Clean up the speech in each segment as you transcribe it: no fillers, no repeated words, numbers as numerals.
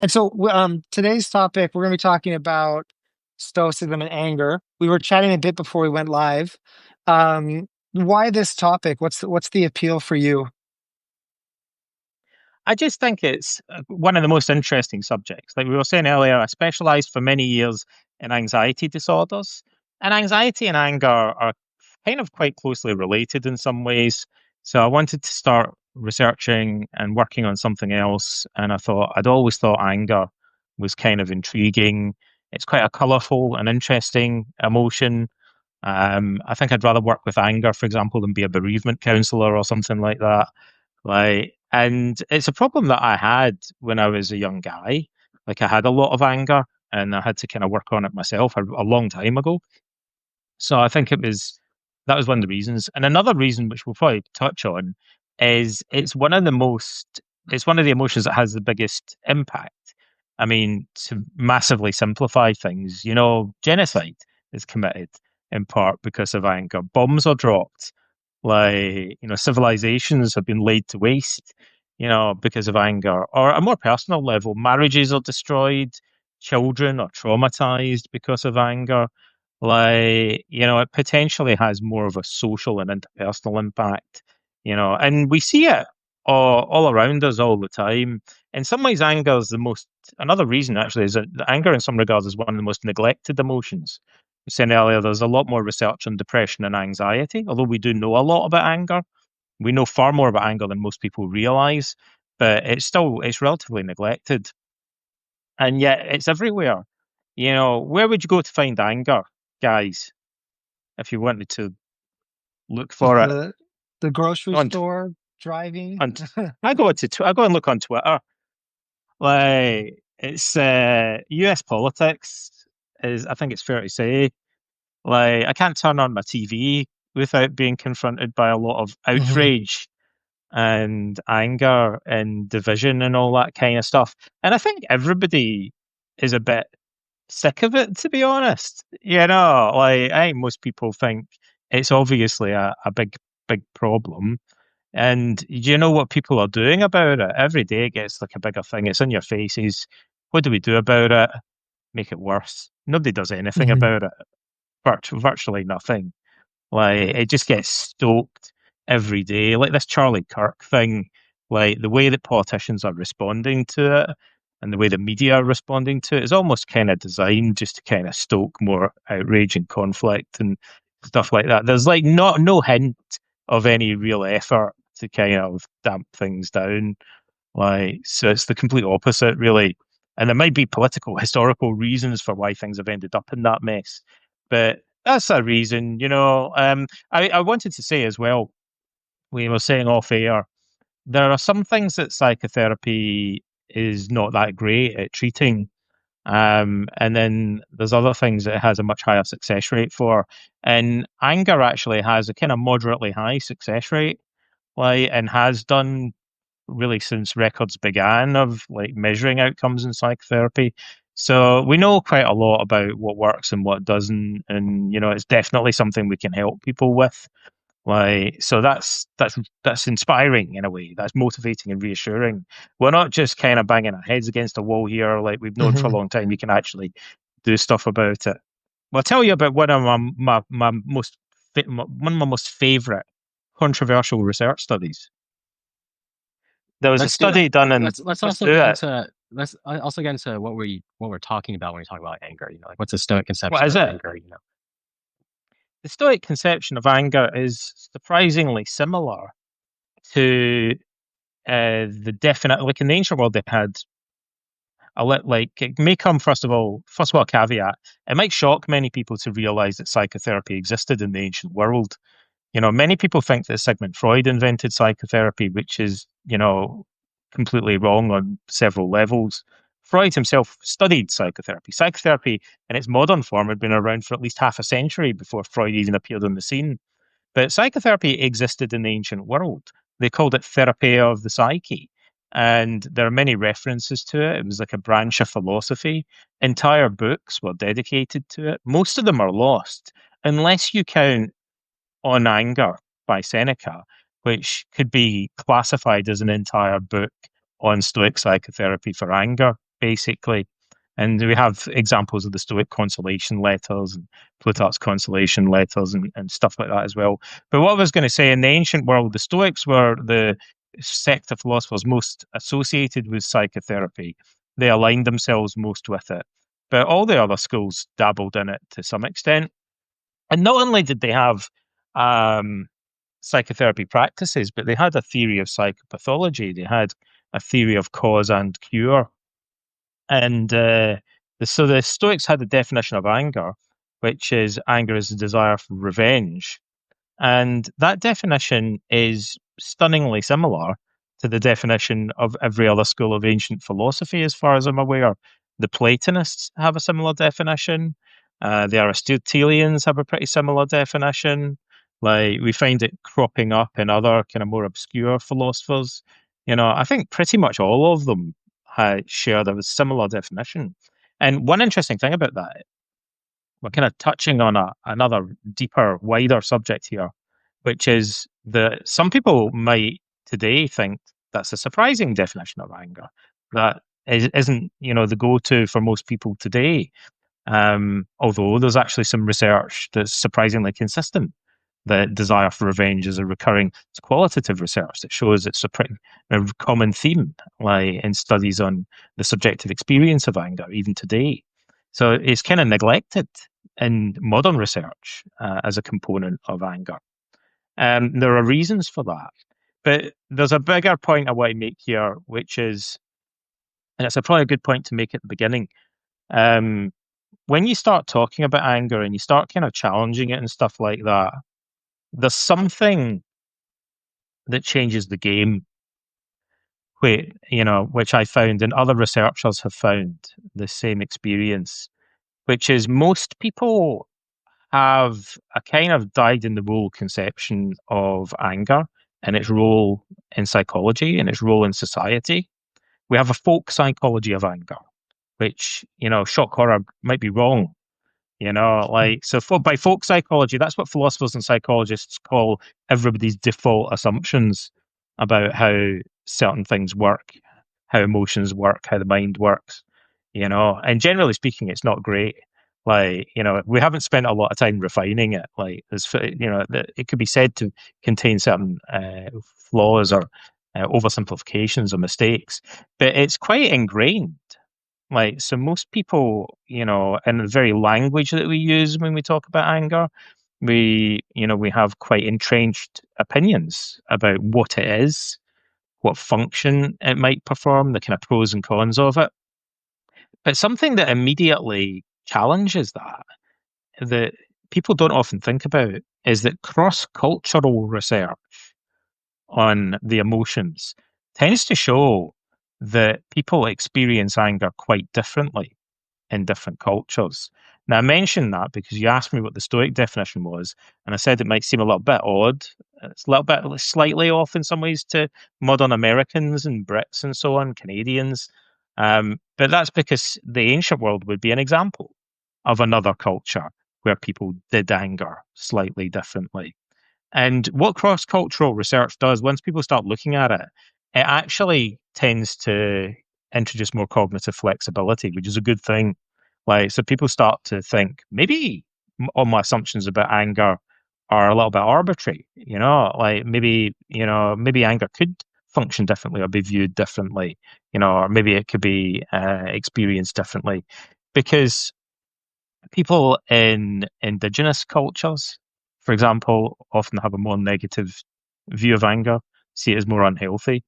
And so, today's topic, we're going to be talking about stoicism and anger. We were chatting a bit before we went live. Why this topic? What's the appeal for you? I just think it's one of the most interesting subjects. Like we were saying earlier, I specialized for many years in anxiety disorders, and anxiety and anger are kind of quite closely related in some ways. So I wanted to start researching and working on something else, and I'd always thought anger was kind of intriguing. It's quite a colorful and interesting emotion. I think I'd rather work with anger, for example, than be a bereavement counselor or something like that. Like, and it's a problem that I had when I was a young guy. Like, I had a lot of anger and I had to kind of work on it myself a long time ago. So I think that was one of the reasons. And another reason, which we'll probably touch on, is it's one of the emotions that has the biggest impact. I mean, to massively simplify things, genocide is committed in part because of anger. Bombs are dropped, like, civilizations have been laid to waste, because of anger. Or a more personal level, marriages are destroyed, children are traumatized because of anger. Like, it potentially has more of a social and interpersonal impact, and we see it all around us all the time. In some ways, another reason actually is that the anger in some regards is one of the most neglected emotions. You said earlier, there's a lot more research on depression and anxiety, although we do know a lot about anger. We know far more about anger than most people realize, but it's relatively neglected. And yet it's everywhere. Where would you go to find anger, guys, if you wanted to look Just for it? the grocery On, store, driving. on, I go and look on Twitter. Like, it's US politics is, I think it's fair to say. Like, I can't turn on my TV without being confronted by a lot of Mhm. outrage and anger and division and all that kind of stuff. And I think everybody is a bit sick of it, to be honest. Like, I think most people think it's obviously a big problem. And do you know what people are doing about it? Every day it gets like a bigger thing. It's in your faces. What do we do about it? Make it worse. Nobody does anything Mhm. about it. Virtually nothing. Like, it just gets stoked every day. Like this Charlie Kirk thing, like the way that politicians are responding to it and the way the media are responding to it is almost kind of designed just to kind of stoke more outrage and conflict and stuff like that. There's like not no hint of any real effort to kind of damp things down. Like, so it's the complete opposite, really. And there might be political, historical reasons for why things have ended up in that mess. But that's a reason, I wanted to say as well, we were saying off air, there are some things that psychotherapy is not that great at treating. And then there's other things that it has a much higher success rate for. And anger actually has a kind of moderately high success rate, like, and has done really since records began of like measuring outcomes in psychotherapy. So we know quite a lot about what works and what doesn't, and it's definitely something we can help people with. Like, so that's inspiring in a way. That's motivating and reassuring. We're not just kind of banging our heads against a wall here. Like, we've known for a Mhm. long time, you can actually do stuff about it. Well, I'll tell you about one of one of my most favorite controversial research studies. There was a Let's do it. study done in, Let's let's also do get it. into let's also get into what we're talking about when we talk about anger. Like what's the Stoic What conception is of it? anger? The Stoic conception of anger is surprisingly similar to the definite, like in the ancient world, they had it may come, first of all, a caveat. It might shock many people to realize that psychotherapy existed in the ancient world. Many people think that Sigmund Freud invented psychotherapy, which is, completely wrong on several levels. Freud himself studied psychotherapy. Psychotherapy in its modern form had been around for at least half a century before Freud even appeared on the scene. But psychotherapy existed in the ancient world. They called it therapy of the psyche. And there are many references to it. It was like a branch of philosophy. Entire books were dedicated to it. Most of them are lost, unless you count On Anger by Seneca, which could be classified as an entire book on Stoic psychotherapy for anger. basically. And we have examples of the Stoic consolation letters and Plutarch's consolation letters and stuff like that as well. But what I was going to say, in the ancient world, the Stoics were the sect of philosophers most associated with psychotherapy. They aligned themselves most with it. But all the other schools dabbled in it to some extent. And not only did they have psychotherapy practices, but they had a theory of psychopathology. They had a theory of cause and cure. And so the Stoics had a definition of anger, which is anger is a desire for revenge. And that definition is stunningly similar to the definition of every other school of ancient philosophy, as far as I'm aware. The Platonists have a similar definition. The Aristotelians have a pretty similar definition. Like, we find it cropping up in other kind of more obscure philosophers. I think pretty much all of them shared a similar definition. And one interesting thing about that, we're kind of touching on another deeper, wider subject here, which is that some people might today think that's a surprising definition of anger. That isn't, the go-to for most people today. Although there's actually some research that's surprisingly consistent that desire for revenge is a recurring, it's qualitative research that shows it's a common theme, like in studies on the subjective experience of anger, even today. So it's kind of neglected in modern research as a component of anger. There are reasons for that. But there's a bigger point I want to make here, which is, and it's probably a good point to make at the beginning, when you start talking about anger and you start kind of challenging it and stuff like that, there's something that changes the game, which I found and other researchers have found the same experience, which is most people have a kind of dyed-in-the-wool conception of anger and its role in psychology and its role in society. We have a folk psychology of anger, which, shock horror, might be wrong. By folk psychology, that's what philosophers and psychologists call everybody's default assumptions about how certain things work, how emotions work, how the mind works, and generally speaking, it's not great. We haven't spent a lot of time refining it. It could be said to contain certain flaws or oversimplifications or mistakes, but it's quite ingrained. So most people, in the very language that we use when we talk about anger, we have quite entrenched opinions about what it is, what function it might perform, the kind of pros and cons of it. But something that immediately challenges that people don't often think about is that cross-cultural research on the emotions tends to show that people experience anger quite differently in different cultures. Now, I mentioned that because you asked me what the Stoic definition was, and I said it might seem a little bit odd. It's a little bit slightly off in some ways to modern Americans and Brits and so on, Canadians. But that's because the ancient world would be an example of another culture where people did anger slightly differently. And what cross-cultural research does, once people start looking at it, it actually tends to introduce more cognitive flexibility, which is a good thing. So people start to think, maybe all my assumptions about anger are a little bit arbitrary, maybe anger could function differently or be viewed differently, or maybe it could be experienced differently. Because people in indigenous cultures, for example, often have a more negative view of anger, see it as more unhealthy.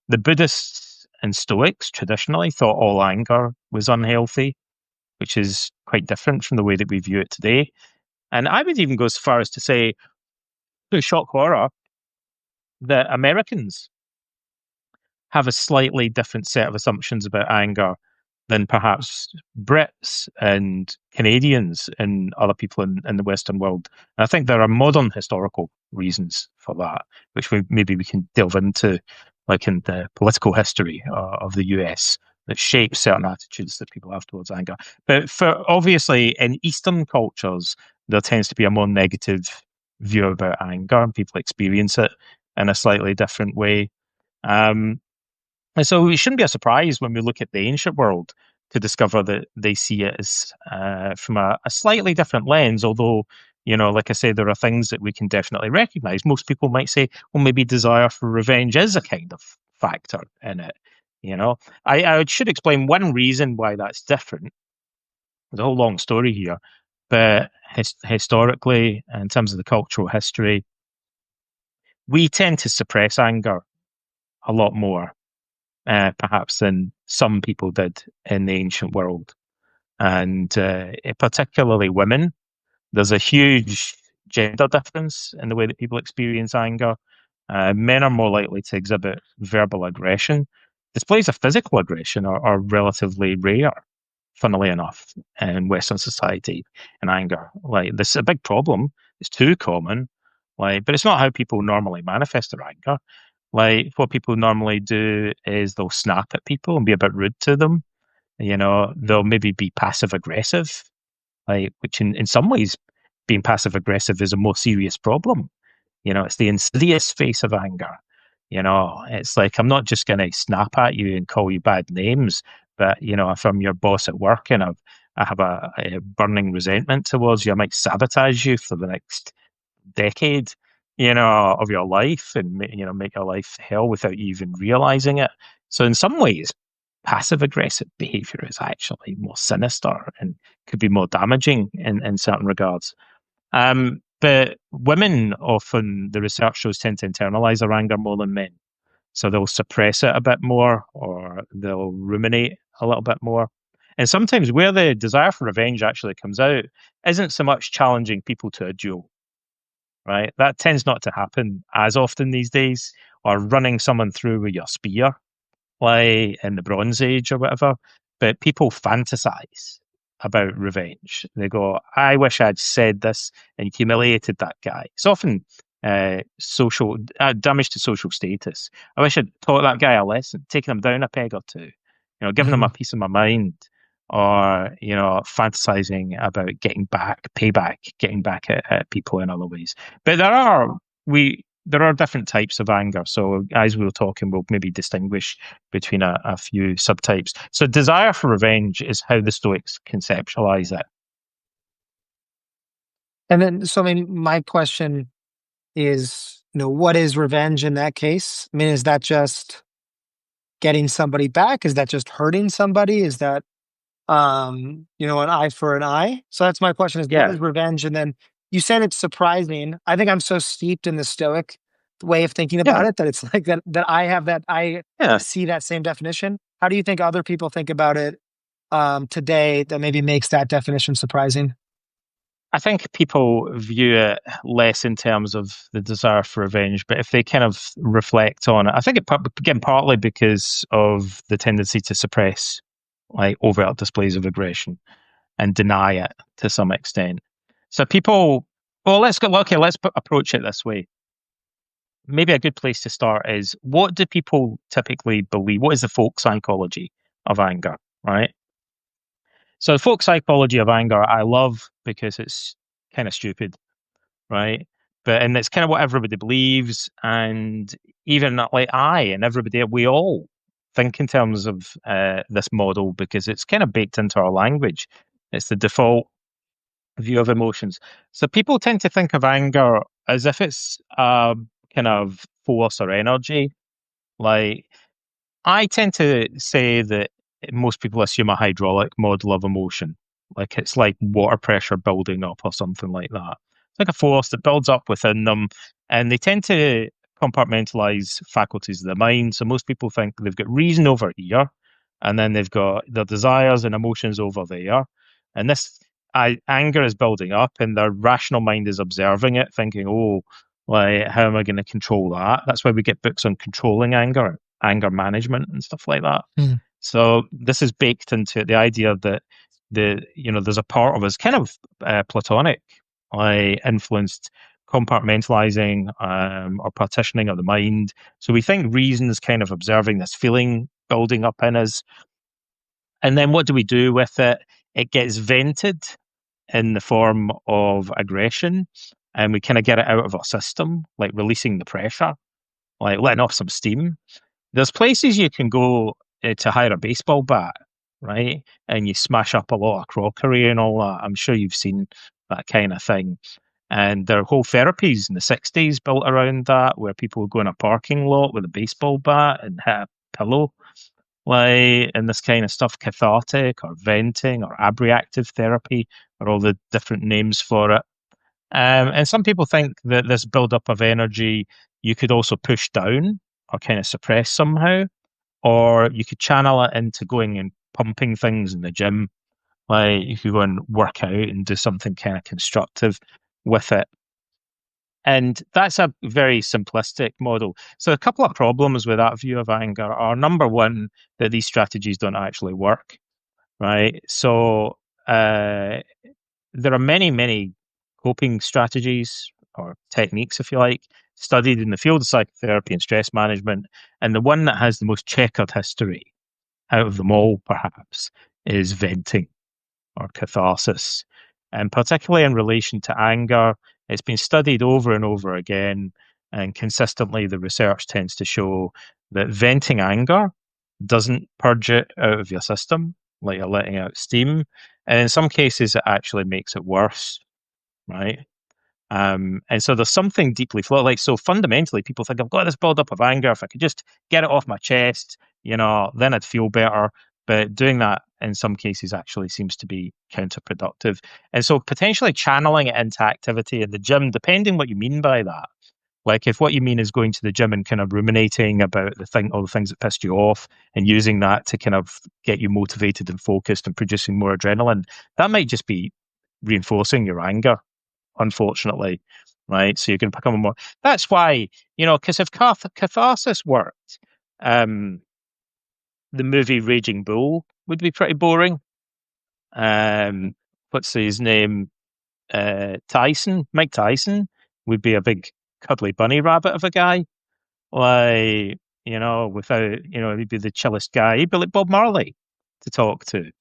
The Buddhists and Stoics traditionally thought all anger was unhealthy, which is quite different from the way that we view it today. And I would even go as far as to say, to shock horror, that Americans have a slightly different set of assumptions about anger than perhaps Brits and Canadians and other people in the Western world. And I think there are modern historical reasons for that, which maybe we can delve into, like in the political history of the US, that shapes certain attitudes that people have towards anger. But for obviously in Eastern cultures, there tends to be a more negative view about anger, and people experience it in a slightly different way. And so it shouldn't be a surprise when we look at the ancient world to discover that they see it as from a slightly different lens. Although, like I say, there are things that we can definitely recognize. Most people might say, well, maybe desire for revenge is a kind of factor in it. I should explain one reason why that's different. There's a whole long story here, but historically, in terms of the cultural history, we tend to suppress anger a lot more perhaps than some people did in the ancient world. And particularly women, there's a huge gender difference in the way that people experience anger. Men are more likely to exhibit verbal aggression. Displays of physical aggression are relatively rare, funnily enough, in Western society. And anger, like this, is a big problem. It's too common, but it's not how people normally manifest their anger. Like what people normally do is they'll snap at people and be a bit rude to them. They'll maybe be passive aggressive, which in some ways, being passive aggressive is a more serious problem. It's the insidious face of anger. It's like, I'm not just going to snap at you and call you bad names, but, if I'm your boss at work and I have a burning resentment towards you, I might sabotage you for the next decade, of your life and, make your life hell without you even realizing it. So in some ways, passive aggressive behavior is actually more sinister and could be more damaging in certain regards. But women often, the research shows, tend to internalize their anger more than men. So they'll suppress it a bit more or they'll ruminate a little bit more. And sometimes where the desire for revenge actually comes out isn't so much challenging people to a duel, right? That tends not to happen as often these days, or running someone through with your spear, like in the Bronze Age or whatever. But people fantasize about revenge. They go, I wish I'd said this and humiliated that guy. It's often social damage to social status. I wish I'd taught that guy a lesson, taken him down a peg or two, given him a piece of my mind, or fantasizing about getting back, payback, getting back at people in other ways. But there are different types of anger. So as we were talking, we'll maybe distinguish between a few subtypes. So desire for revenge is how the Stoics conceptualize it. And then, so I mean, my question is, what is revenge in that case? I mean, is that just getting somebody back? Is that just hurting somebody? Is that, an eye for an eye? So that's my question is, what Yeah, is revenge? And then you said it's surprising. I think I'm so steeped in the Stoic way of thinking about yeah, it that it's like that I have that, I yeah. see that same definition. How do you think other people think about it today that maybe makes that definition surprising? I think people view it less in terms of the desire for revenge, but if they kind of reflect on it, I think again partly because of the tendency to suppress like overt displays of aggression and deny it to some extent. So people, well, let's go. Okay, approach it this way. Maybe a good place to start is, what do people typically believe? What is the folk psychology of anger, right? So the folk psychology of anger, I love because it's kind of stupid, right? And it's kind of what everybody believes, and even like I and everybody, we all think in terms of this model because it's kind of baked into our language. It's the default view of emotions. So people tend to think of anger as if it's kind of force or energy. Like I tend to say that most people assume a hydraulic model of emotion, like it's like water pressure building up or something like that. It's like a force that builds up within them, and they tend to compartmentalize faculties of the mind. So most people think they've got reason over here, and then they've got their desires and emotions over there, and anger is building up, and their rational mind is observing it, thinking, "Oh, like how am I going to control that?" That's why we get books on controlling anger management and stuff like that. Mm. So this is baked into the idea that there's a part of us kind of Platonic, influenced compartmentalizing or partitioning of the mind. So we think reason is kind of observing this feeling building up in us, and then what do we do with it? It gets vented in the form of aggression, and we kind of get it out of our system, like releasing the pressure, like letting off some steam. There's places you can go to hire a baseball bat, right? And you smash up a lot of crockery and all that. I'm sure you've seen that kind of thing. And there are whole therapies in the 60s built around that, where people would go in a parking lot with a baseball bat and hit a pillow, like, and this kind of stuff, cathartic or venting or abreactive therapy, are all the different names for it. And some people think that this buildup of energy you could also push down or kind of suppress somehow, or you could channel it into going and pumping things in the gym. Like you could go and work out and do something kind of constructive with it. And that's a very simplistic model. So a couple of problems with that view of anger are, number one, that these strategies don't actually work, right? So there are many, many coping strategies or techniques, if you like, studied in the field of psychotherapy and stress management. And the one that has the most checkered history out of them all, perhaps, is venting or catharsis. And particularly in relation to anger, it's been studied over and over again. And consistently, the research tends to show that venting anger doesn't purge it out of your system, like you're letting out steam. And in some cases, it actually makes it worse, right? And so there's something deeply flawed. Like, so fundamentally, people think I've got this buildup of anger. If I could just get it off my chest, then I'd feel better. But doing that in some cases actually seems to be counterproductive. And so potentially channeling it into activity in the gym, depending what you mean by that. Like if what you mean is going to the gym and kind of ruminating about all the things that pissed you off and using that to kind of get you motivated and focused and producing more adrenaline, that might just be reinforcing your anger, unfortunately, right? So you're going to become more. That's why, because if catharsis worked, the movie Raging Bull would be pretty boring. What's his name? Mike Tyson would be a big cuddly bunny rabbit of a guy. Like, without, he'd be the chillest guy. He'd be like Bob Marley to talk to,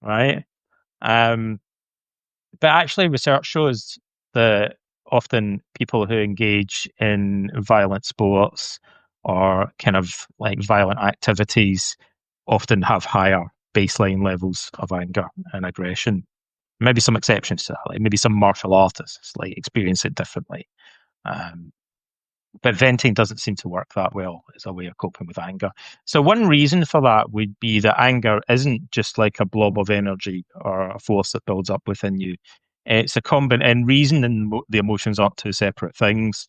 right? Um, but actually, research shows that often people who engage in violent sports or kind of like violent activities often have higher baseline levels of anger and aggression. Maybe some exceptions to that, like maybe some martial artists like experience it differently. But venting doesn't seem to work that well as a way of coping with anger. So one reason for that would be that anger isn't just like a blob of energy or a force that builds up within you. It's a and reason and the emotions aren't two separate things.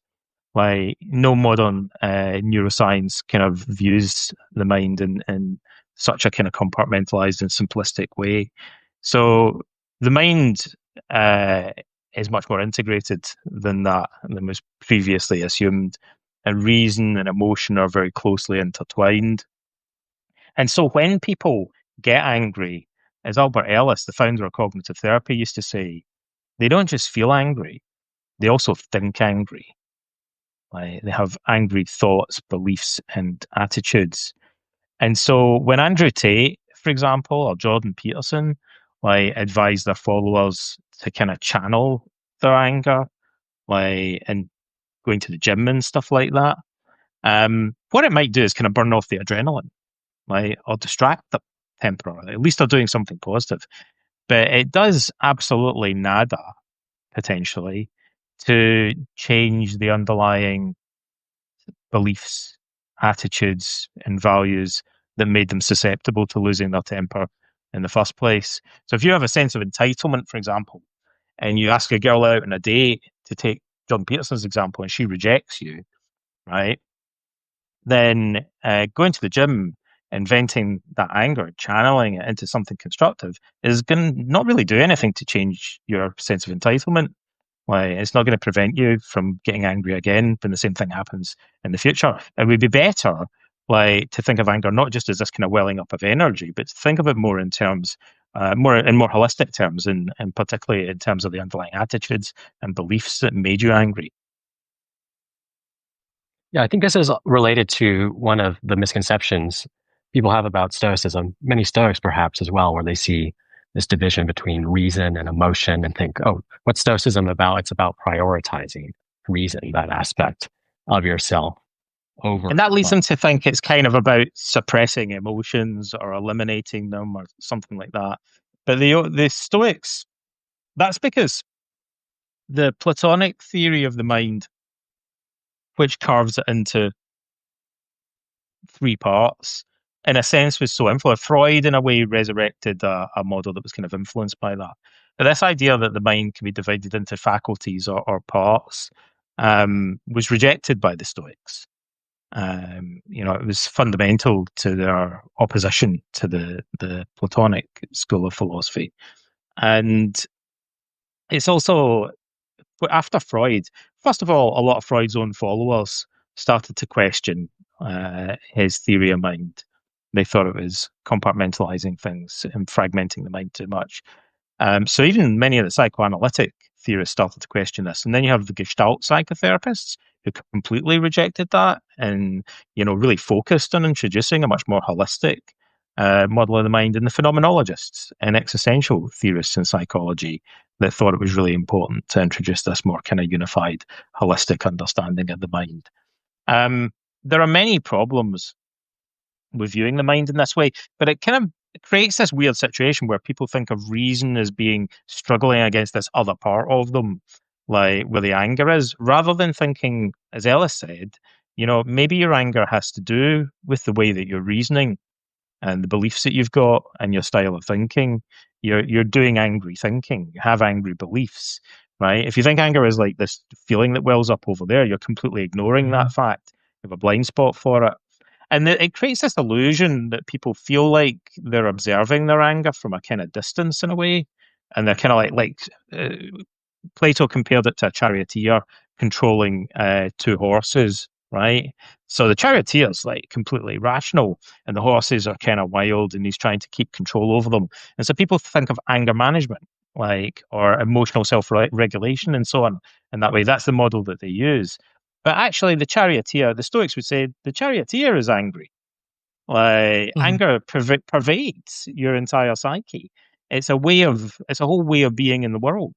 Like no modern neuroscience kind of views the mind in such a kind of compartmentalized and simplistic way. So the mind is much more integrated than that, than was previously assumed. And reason and emotion are very closely intertwined. And so when people get angry, as Albert Ellis, the founder of cognitive therapy, used to say, they don't just feel angry, they also think angry. Like they have angry thoughts, beliefs, and attitudes. And so when Andrew Tate, for example, or Jordan Peterson, advise their followers to kind of channel their anger, and going to the gym and stuff like that, what it might do is kind of burn off the adrenaline, or distract them temporarily. At least they're doing something positive. But it does absolutely nada, potentially, to change the underlying beliefs, attitudes, and values that made them susceptible to losing their temper in the first place. So if you have a sense of entitlement, for example, and you ask a girl out on a date, to take John Peterson's example, and she rejects you, right? Then going to the gym and venting that anger, channeling it into something constructive is going to not really do anything to change your sense of entitlement. It's not going to prevent you from getting angry again when the same thing happens in the future. It would be better, to think of anger not just as this kind of welling up of energy, but to think of it more in terms, more holistic terms, and particularly in terms of the underlying attitudes and beliefs that made you angry. Yeah, I think this is related to one of the misconceptions people have about Stoicism, many Stoics perhaps as well, where they see this division between reason and emotion and think, oh, what's Stoicism about? It's about prioritizing reason, that aspect of yourself. over. And that leads them to think it's kind of about suppressing emotions or eliminating them or something like that. But the Stoics, that's because the Platonic theory of the mind, which carves it into three parts, in a sense was so influential. Freud, in a way, resurrected a model that was kind of influenced by that. But this idea that the mind can be divided into faculties or parts was rejected by the Stoics. It was fundamental to their opposition to the Platonic school of philosophy. And it's also, after Freud, first of all, a lot of Freud's own followers started to question his theory of mind. They thought it was compartmentalizing things and fragmenting the mind too much. So even many of the psychoanalytic theorists started to question this. And then you have the Gestalt psychotherapists who completely rejected that and, really focused on introducing a much more holistic model of the mind, and the phenomenologists and existential theorists in psychology that thought it was really important to introduce this more kind of unified, holistic understanding of the mind. There are many problems with viewing the mind in this way, but it kind of creates this weird situation where people think of reason as being struggling against this other part of them, like where the anger is, rather than thinking, as Ellis said, maybe your anger has to do with the way that you're reasoning and the beliefs that you've got and your style of thinking. You're doing angry thinking, you have angry beliefs, right? If you think anger is like this feeling that wells up over there, you're completely ignoring that fact. You have a blind spot for it. And it creates this illusion that people feel like they're observing their anger from a kind of distance in a way. And they're kind of Plato compared it to a charioteer controlling two horses, right? So the charioteer's like completely rational, and the horses are kind of wild, and he's trying to keep control over them. And so people think of anger management, or emotional self-regulation, and so on. And that way, that's the model that they use. But actually, the Stoics would say the charioteer is angry. Anger pervades your entire psyche. It's a whole way of being in the world.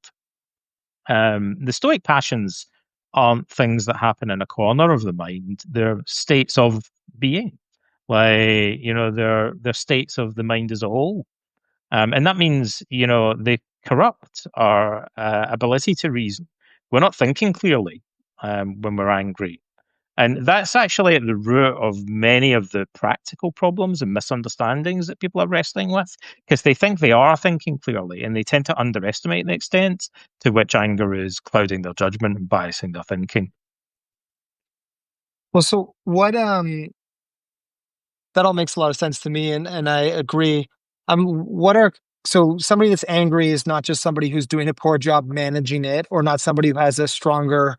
The Stoic passions aren't things that happen in a corner of the mind. They're states of being. They're states of the mind as a whole. And that means, they corrupt our ability to reason. We're not thinking clearly when we're angry. And that's actually at the root of many of the practical problems and misunderstandings that people are wrestling with, because they think they are thinking clearly, and they tend to underestimate the extent to which anger is clouding their judgment and biasing their thinking. Well, so what that all makes a lot of sense to me, and I agree. So somebody that's angry is not just somebody who's doing a poor job managing it, or not somebody who has a stronger,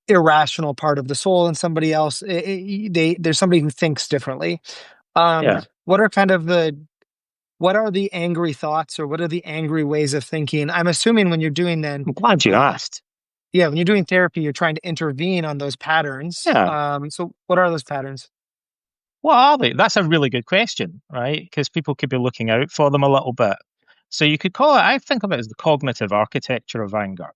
irrational part of the soul than somebody else. There's somebody who thinks differently. Yeah. What are the angry thoughts, or what are the angry ways of thinking? I'm assuming when you're doing then. I'm glad you asked. Yeah, when you're doing therapy, you're trying to intervene on those patterns. Yeah. So what are those patterns? What are they? That's a really good question, right? Because people could be looking out for them a little bit. So you could call it, I think of it as the cognitive architecture of anger,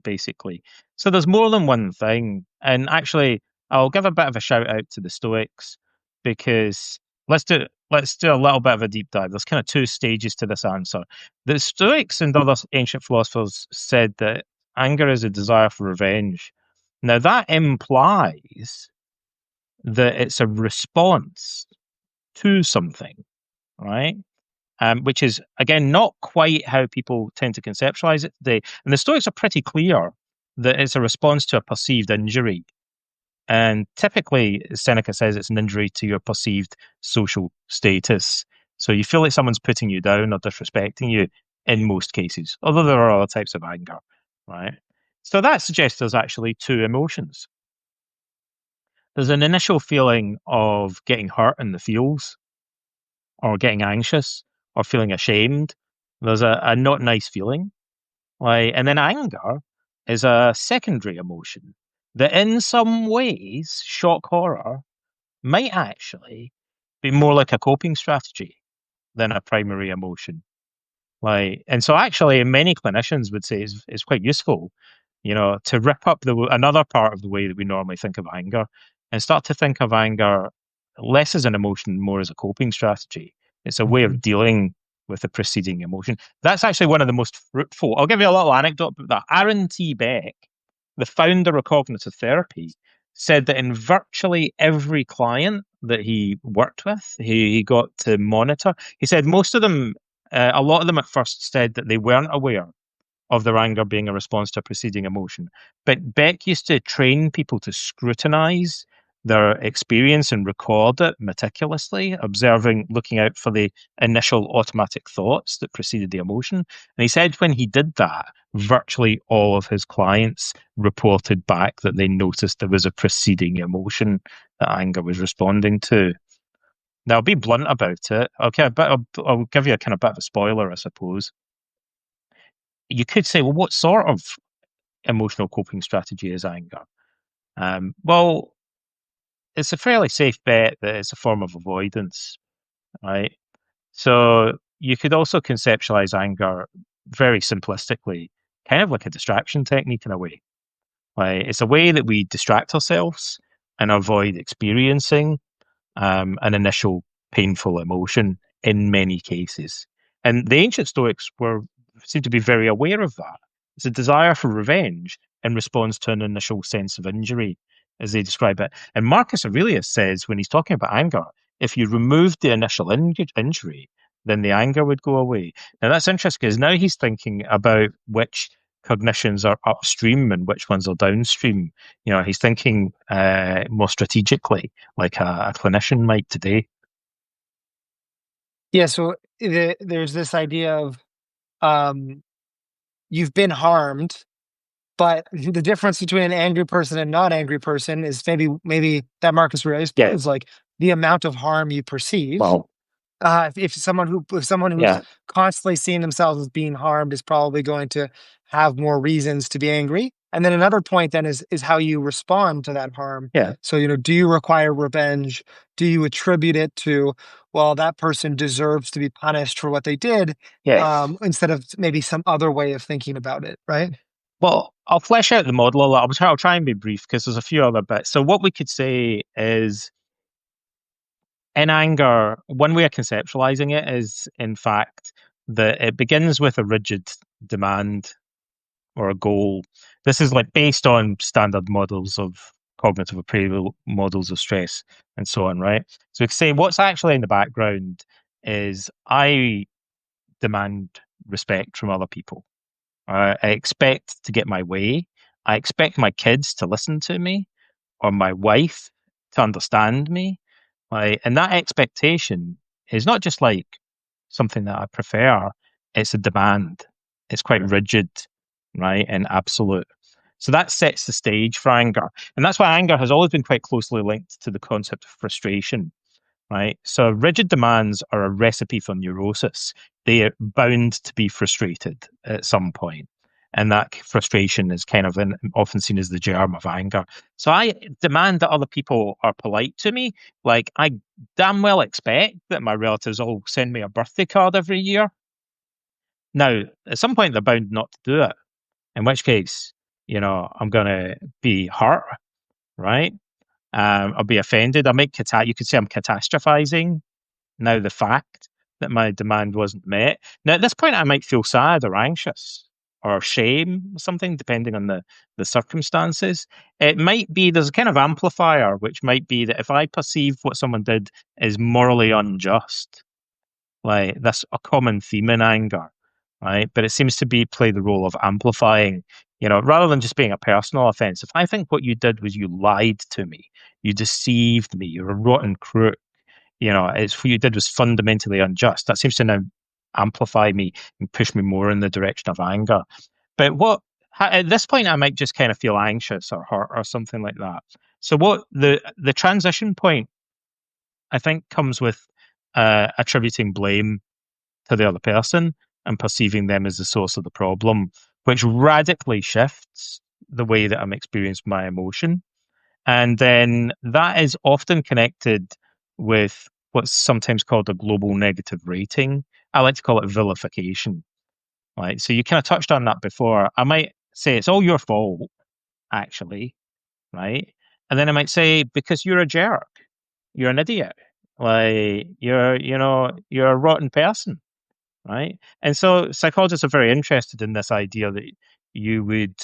basically. So there's more than one thing. And actually, I'll give a bit of a shout out to the Stoics, because let's do a little bit of a deep dive. There's kind of two stages to this answer. The Stoics and other ancient philosophers said that anger is a desire for revenge. Now that implies that it's a response to something, right? Which is, again, not quite how people tend to conceptualize it today. And the Stoics are pretty clear that it's a response to a perceived injury. And typically, Seneca says it's an injury to your perceived social status. So you feel like someone's putting you down or disrespecting you in most cases, although there are other types of anger, right? So that suggests there's actually two emotions. There's an initial feeling of getting hurt in the feels, or getting anxious, or feeling ashamed. There's a not nice feeling. And then anger is a secondary emotion that in some ways, shock horror, might actually be more like a coping strategy than a primary emotion. And so actually many clinicians would say it's quite useful, to rip up another part of the way that we normally think of anger, and start to think of anger less as an emotion, more as a coping strategy. It's a way of dealing with the preceding emotion. That's actually one of the most fruitful. I'll give you a little anecdote about that. Aaron T. Beck, the founder of cognitive therapy, said that in virtually every client that he worked with, he got to monitor. He said most of them, a lot of them at first said that they weren't aware of their anger being a response to a preceding emotion. But Beck used to train people to scrutinize their experience and record it meticulously, observing, looking out for the initial automatic thoughts that preceded the emotion. And he said when he did that, virtually all of his clients reported back that they noticed there was a preceding emotion that anger was responding to. Now, I'll be blunt about it. Okay, but I'll give you a kind of bit of a spoiler, I suppose. You could say, well, what sort of emotional coping strategy is anger? Well, it's a fairly safe bet that it's a form of avoidance, right? So you could also conceptualize anger very simplistically, kind of like a distraction technique in a way. Like it's a way that we distract ourselves and avoid experiencing an initial painful emotion in many cases. And the ancient Stoics seem to be very aware of that. It's a desire for revenge in response to an initial sense of injury, as they describe it. And Marcus Aurelius says when he's talking about anger, if you removed the initial injury, then the anger would go away. Now that's interesting because now he's thinking about which cognitions are upstream and which ones are downstream. He's thinking more strategically, like a clinician might today. Yeah, so there's this idea of you've been harmed, but the difference between an angry person and not angry person is maybe that Marcus Aurelius put is like the amount of harm you perceive. Well, If someone who's constantly seeing themselves as being harmed is probably going to have more reasons to be angry. And then another point then is how you respond to that harm. Yeah. So, do you require revenge? Do you attribute it to, well, that person deserves to be punished for what they did, instead of maybe some other way of thinking about it, right? Well, I'll flesh out the model a little. I'll try and be brief because there's a few other bits. So what we could say is in anger, one way of conceptualizing it is, in fact, that it begins with a rigid demand or a goal. This is like based on standard models of cognitive appraisal, models of stress, and so on, right? So we could say what's actually in the background is I demand respect from other people. I expect to get my way. I expect my kids to listen to me or my wife to understand me. And that expectation is not just like something that I prefer, it's a demand. It's quite rigid, right? And absolute. So that sets the stage for anger. And that's why anger has always been quite closely linked to the concept of frustration, right? So rigid demands are a recipe for neurosis. They are bound to be frustrated at some point. And that frustration is kind of often seen as the germ of anger. So I demand that other people are polite to me. Like I damn well expect that my relatives all send me a birthday card every year. Now, at some point, they're bound not to do it. In which case, I'm going to be hurt, right? I'll be offended. You could say I'm catastrophizing now the fact that my demand wasn't met. Now, at this point, I might feel sad or anxious or shame or something, depending on the circumstances. It might be there's a kind of amplifier, which might be that if I perceive what someone did is morally unjust, like that's a common theme in anger, right? But it seems to play the role of amplifying, rather than just being a personal offense. If I think what you did was you lied to me, you deceived me, you're a rotten crook, it's what you did was fundamentally unjust. That seems to now amplify me and push me more in the direction of anger. But at this point, I might just kind of feel anxious or hurt or something like that. So what the transition point, I think, comes with attributing blame to the other person and perceiving them as the source of the problem, which radically shifts the way that I'm experiencing my emotion. And then that is often connected with what's sometimes called a global negative rating. I like to call it vilification. Right. So you kind of touched on that before. I might say it's all your fault, actually. Right. And then I might say, because you're a jerk, you're an idiot, like you're a rotten person, right? And so psychologists are very interested in this idea that you would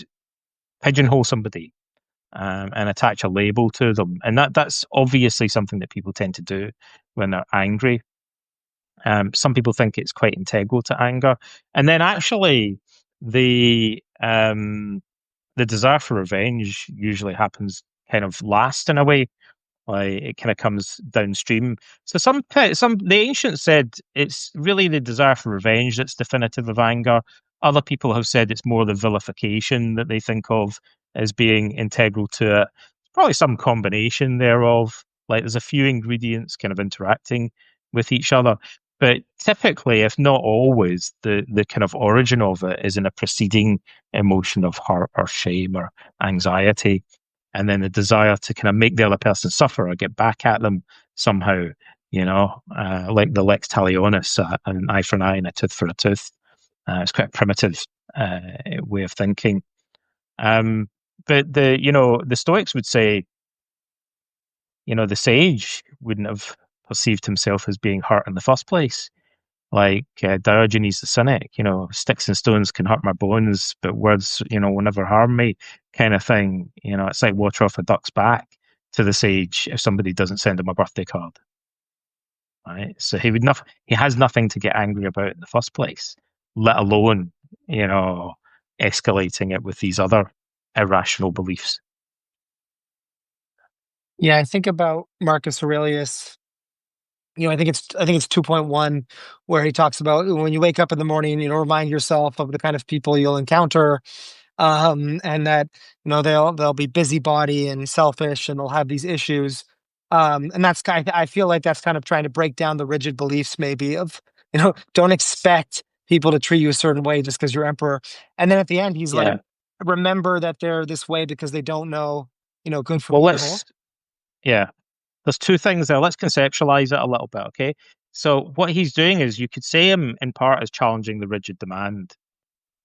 pigeonhole somebody and attach a label to them, and that's obviously something that people tend to do when they're angry. Some people think it's quite integral to anger, and then actually the desire for revenge usually happens kind of last in a way. Like it kind of comes downstream. So the ancients said it's really the desire for revenge that's definitive of anger. Other people have said it's more the vilification that they think of as being integral to it. Probably some combination thereof. Like there's a few ingredients kind of interacting with each other. But typically, if not always, the kind of origin of it is in a preceding emotion of hurt or shame or anxiety, and then the desire to kind of make the other person suffer or get back at them somehow, like the lex talionis, an eye for an eye and a tooth for a tooth. It's quite a primitive way of thinking. But the Stoics would say, the sage wouldn't have perceived himself as being hurt in the first place. Like Diogenes the Cynic, sticks and stones can hurt my bones, but words, will never harm me, kind of thing. It's like water off a duck's back to the sage if somebody doesn't send him a birthday card, right? So he has nothing to get angry about in the first place, let alone, escalating it with these other irrational beliefs. Yeah, I think about Marcus Aurelius. I think it's 2.1 where he talks about when you wake up in the morning, remind yourself of the kind of people you'll encounter, and that they'll be busybody and selfish, and they'll have these issues. And that's I feel like that's kind of trying to break down the rigid beliefs, maybe of don't expect people to treat you a certain way just because you're emperor. And then at the end, he's like, Yeah. remember that they're this way because they don't know, good from Well, evil. there's two things there. Let's conceptualize it a little bit, okay? So what he's doing is you could say him in part as challenging the rigid demand.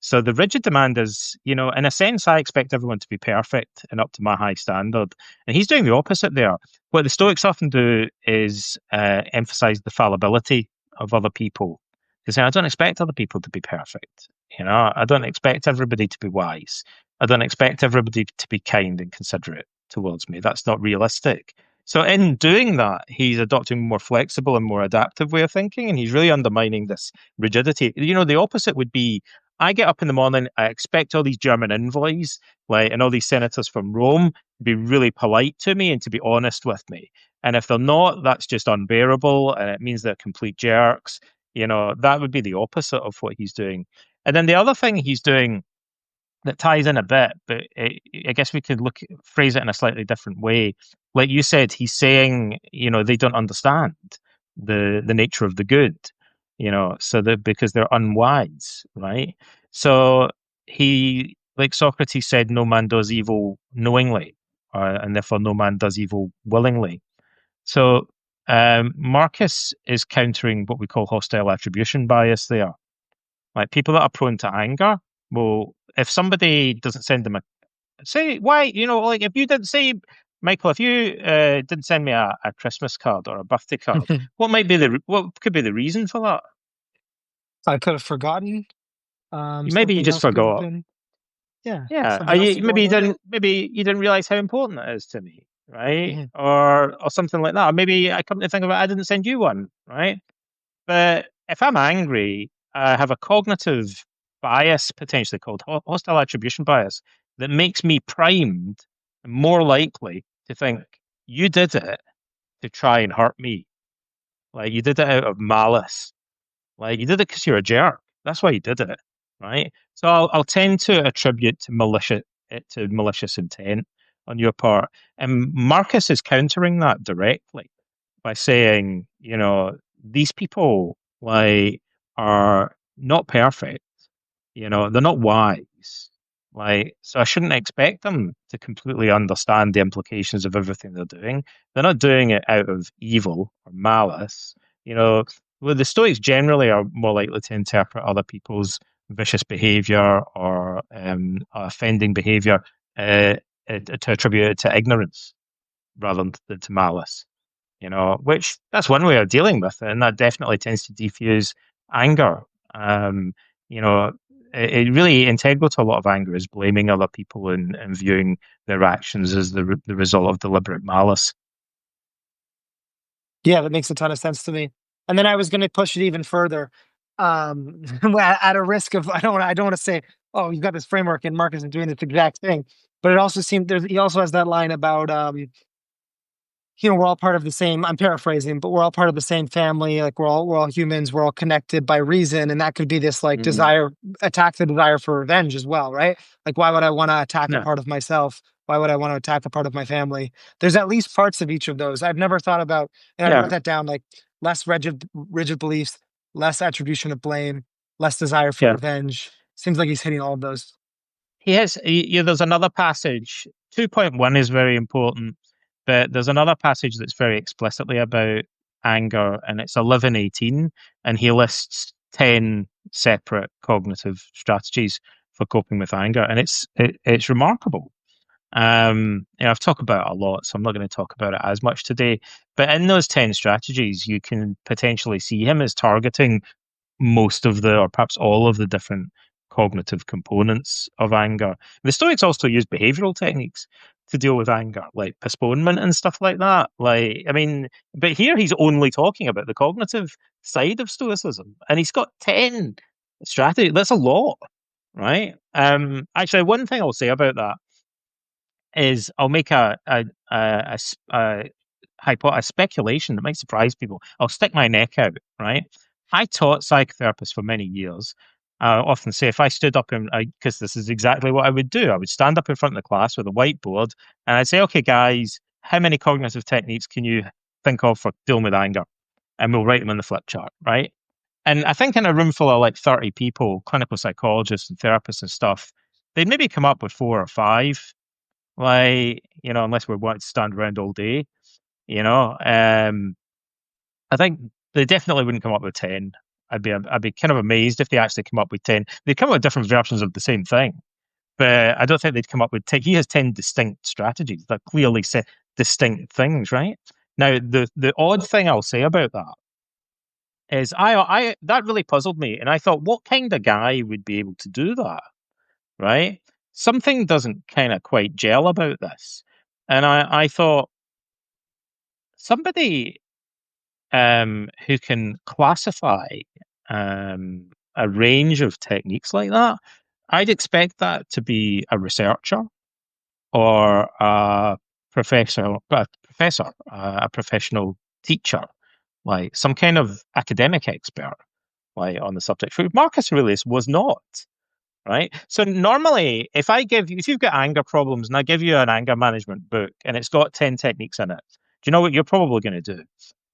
So the rigid demand is, in a sense, I expect everyone to be perfect and up to my high standard. And he's doing the opposite there. What the Stoics often do is emphasize the fallibility of other people. They say, I don't expect other people to be perfect. I don't expect everybody to be wise. I don't expect everybody to be kind and considerate towards me. That's not realistic. So in doing that, he's adopting a more flexible and more adaptive way of thinking, and he's really undermining this rigidity. The opposite would be I get up in the morning, I expect all these German envoys, and all these senators from Rome to be really polite to me and to be honest with me. And if they're not, that's just unbearable, and it means they're complete jerks. That would be the opposite of what he's doing. And then the other thing he's doing that ties in a bit, but I guess we could phrase it in a slightly different way. Like you said, he's saying, they don't understand the nature of the good, so that because they're unwise, right? So like Socrates said, no man does evil knowingly, and therefore no man does evil willingly. So Marcus is countering what we call hostile attribution bias there. Like people that are prone to anger, well, if somebody doesn't send them say why, like if you didn't say, Michael, if you didn't send me a Christmas card or a birthday card, what could be the reason for that? I could have forgotten. Maybe you Something just else could have forgot. been, yeah, Yeah, something else was going on. maybe you didn't realize how important it is to me, right? Mhm. Or something like that. Or maybe I come to think of it, I didn't send you one, right? But if I'm angry, I have a cognitive bias potentially called hostile attribution bias that makes me primed and more likely to think you did it to try and hurt me. Like you did it out of malice. Like you did it because you're a jerk. That's why you did it, right? So I'll tend to attribute to malicious intent on your part. And Marcus is countering that directly by saying, these people are not perfect. They're not wise. So I shouldn't expect them to completely understand the implications of everything they're doing. They're not doing it out of evil or malice. Well, the Stoics generally are more likely to interpret other people's vicious behavior or offending behavior to attribute it to ignorance. rather than to malice. Which that's one way of dealing with it, and that definitely tends to diffuse anger. Um, you know, it really integral to a lot of anger is blaming other people and viewing their actions as the result of deliberate malice. Yeah, that makes a ton of sense to me. And then I was going to push it even further. At a risk of, I don't want to say, oh, you've got this framework and Mark isn't doing this exact thing, but it also seemed he also has that line about, we're all part of the same, I'm paraphrasing, but we're all part of the same family. Like we're all humans, we're all connected by reason. And that could be this like desire, attack the desire for revenge as well, right? Like, why would I want to attack a Yeah, part of myself? Why would I want to attack a part of my family? There's at least parts of each of those. I've never thought about, and I wrote yeah, that down, like less rigid beliefs, less attribution of blame, less desire for yeah. revenge. Seems like he's hitting all of those. He has. There's another passage. 2.1 is very important, but there's another passage that's very explicitly about anger, and it's 11:18, and he lists 10 separate cognitive strategies for coping with anger, and it's remarkable. I've talked about it a lot, so I'm not going to talk about it as much today. But in those 10 strategies, you can potentially see him as targeting most of or perhaps all of the different cognitive components of anger. The Stoics also use behavioral techniques to deal with anger, like postponement and stuff like that. But here he's only talking about the cognitive side of Stoicism, and he's got 10 strategies. That's a lot, right? Actually, one thing I'll say about that is I'll make a speculation that might surprise people. I'll stick my neck out, right? I taught psychotherapists for many years. I often say if I stood up because this is exactly what I would do. I would stand up in front of the class with a whiteboard and I'd say, okay, guys, how many cognitive techniques can you think of for dealing with anger? And we'll write them on the flip chart, right? And I think in a room full of like 30 people, clinical psychologists and therapists and stuff, they'd maybe come up with 4 or 5, unless we want to stand around all day, you know. I think they definitely wouldn't come up with 10. I'd be kind of amazed if they actually come up with 10. They come up with different versions of the same thing, but I don't think they'd come up with 10. He has 10 distinct strategies that clearly say distinct things, right? Now, the odd thing I'll say about that is I that really puzzled me, and I thought, what kind of guy would be able to do that, right? Something doesn't kind of quite gel about this, and I thought somebody who can classify a range of techniques like that, I'd expect that to be a researcher or a professional teacher, like some kind of academic expert, like on the subject. Marcus Aurelius was not. Right. So normally, if you've got anger problems and I give you an anger management book and it's got 10 techniques in it, do you know what you're probably going to do?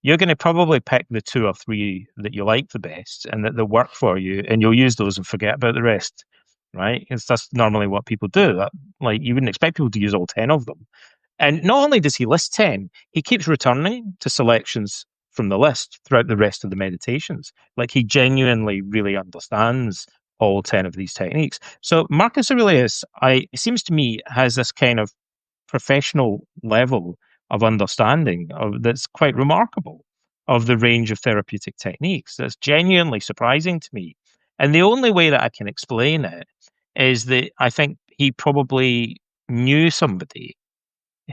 You're going to probably pick the 2 or 3 that you like the best and that work for you, and you'll use those and forget about the rest. Right. It's that's normally what people do. Like you wouldn't expect people to use all 10 of them. And not only does he list 10, he keeps returning to selections from the list throughout the rest of the meditations. Like he genuinely really understands all 10 of these techniques. So Marcus Aurelius, it seems to me, has this kind of professional level of understanding that's quite remarkable of the range of therapeutic techniques. That's genuinely surprising to me. And the only way that I can explain it is that I think he probably knew somebody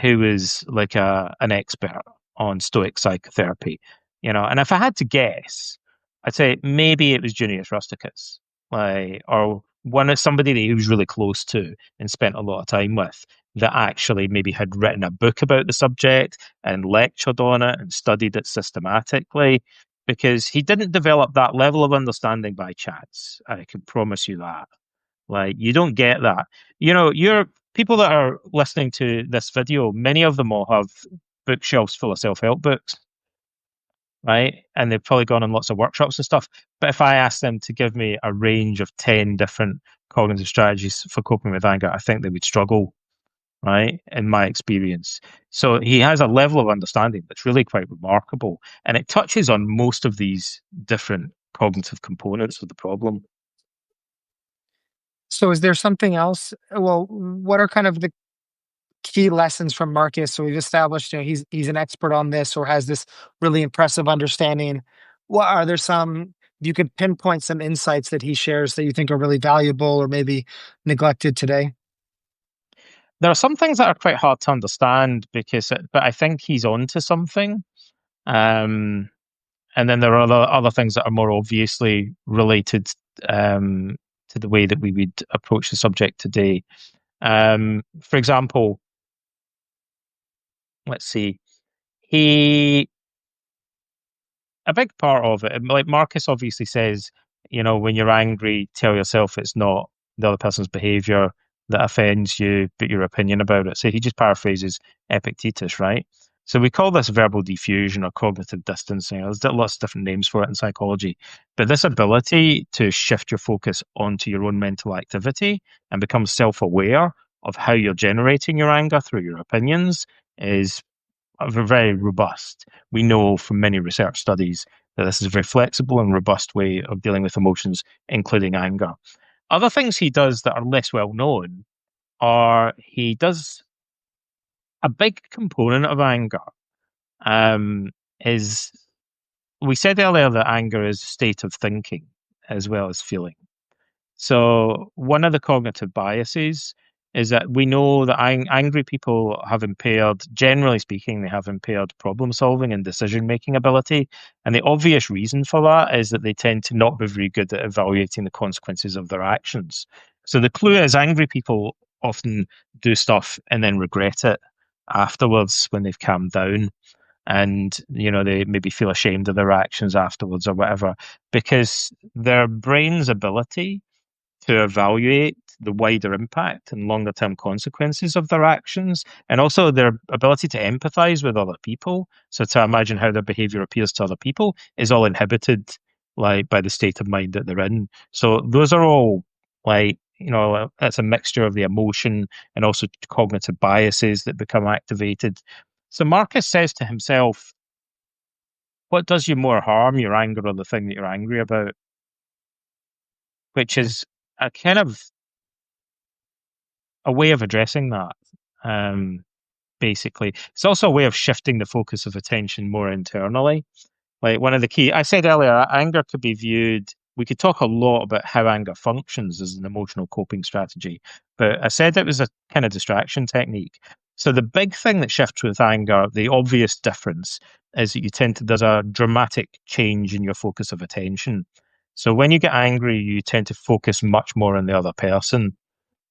who is like an expert on Stoic psychotherapy, And if I had to guess, I'd say maybe it was Junius Rusticus, or somebody that he was really close to and spent a lot of time with, that actually maybe had written a book about the subject and lectured on it and studied it systematically, because he didn't develop that level of understanding by chance. I can promise you that. Like, you don't get that. You're people that are listening to this video, many of them will have bookshelves full of self-help books, right? And they've probably gone on lots of workshops and stuff. But if I asked them to give me a range of 10 different cognitive strategies for coping with anger, I think they would struggle, right? In my experience. So he has a level of understanding that's really quite remarkable. And it touches on most of these different cognitive components of the problem. So is there something else? Well, what are kind of the key lessons from Marcus. So we've established, he's an expert on this or has this really impressive understanding. What are there some, you could pinpoint some insights that he shares that you think are really valuable or maybe neglected today? There are some things that are quite hard to understand but I think he's onto something. And then there are other things that are more obviously related to the way that we would approach the subject today. For example, let's see, a big part of it, like Marcus obviously says, when you're angry, tell yourself it's not the other person's behavior that offends you, but your opinion about it. So he just paraphrases Epictetus, right? So we call this verbal diffusion or cognitive distancing. There's lots of different names for it in psychology. But this ability to shift your focus onto your own mental activity and become self-aware of how you're generating your anger through your opinions is very robust. We know from many research studies that this is a very flexible and robust way of dealing with emotions, including anger. Other things he does that are less well known are he does a big component of anger is we said earlier that anger is a state of thinking as well as feeling. So one of the cognitive biases is that we know that angry people have impaired, generally speaking, they have impaired problem solving and decision making ability. And the obvious reason for that is that they tend to not be very good at evaluating the consequences of their actions. So the clue is angry people often do stuff and then regret it afterwards when they've calmed down. And they maybe feel ashamed of their actions afterwards or whatever, because their brain's ability to evaluate the wider impact and longer term consequences of their actions, and also their ability to empathize with other people. So to imagine how their behavior appears to other people is all inhibited like by the state of mind that they're in. So those are all like, it's a mixture of the emotion and also cognitive biases that become activated. So Marcus says to himself, what does you more harm, your anger or the thing that you're angry about? Which is a kind of a way of addressing that. Basically, it's also a way of shifting the focus of attention more internally. Like one of the key, I said earlier, anger could be viewed. We could talk a lot about how anger functions as an emotional coping strategy, but I said it was a kind of distraction technique. So the big thing that shifts with anger, the obvious difference, is that there's a dramatic change in your focus of attention. So when you get angry, you tend to focus much more on the other person,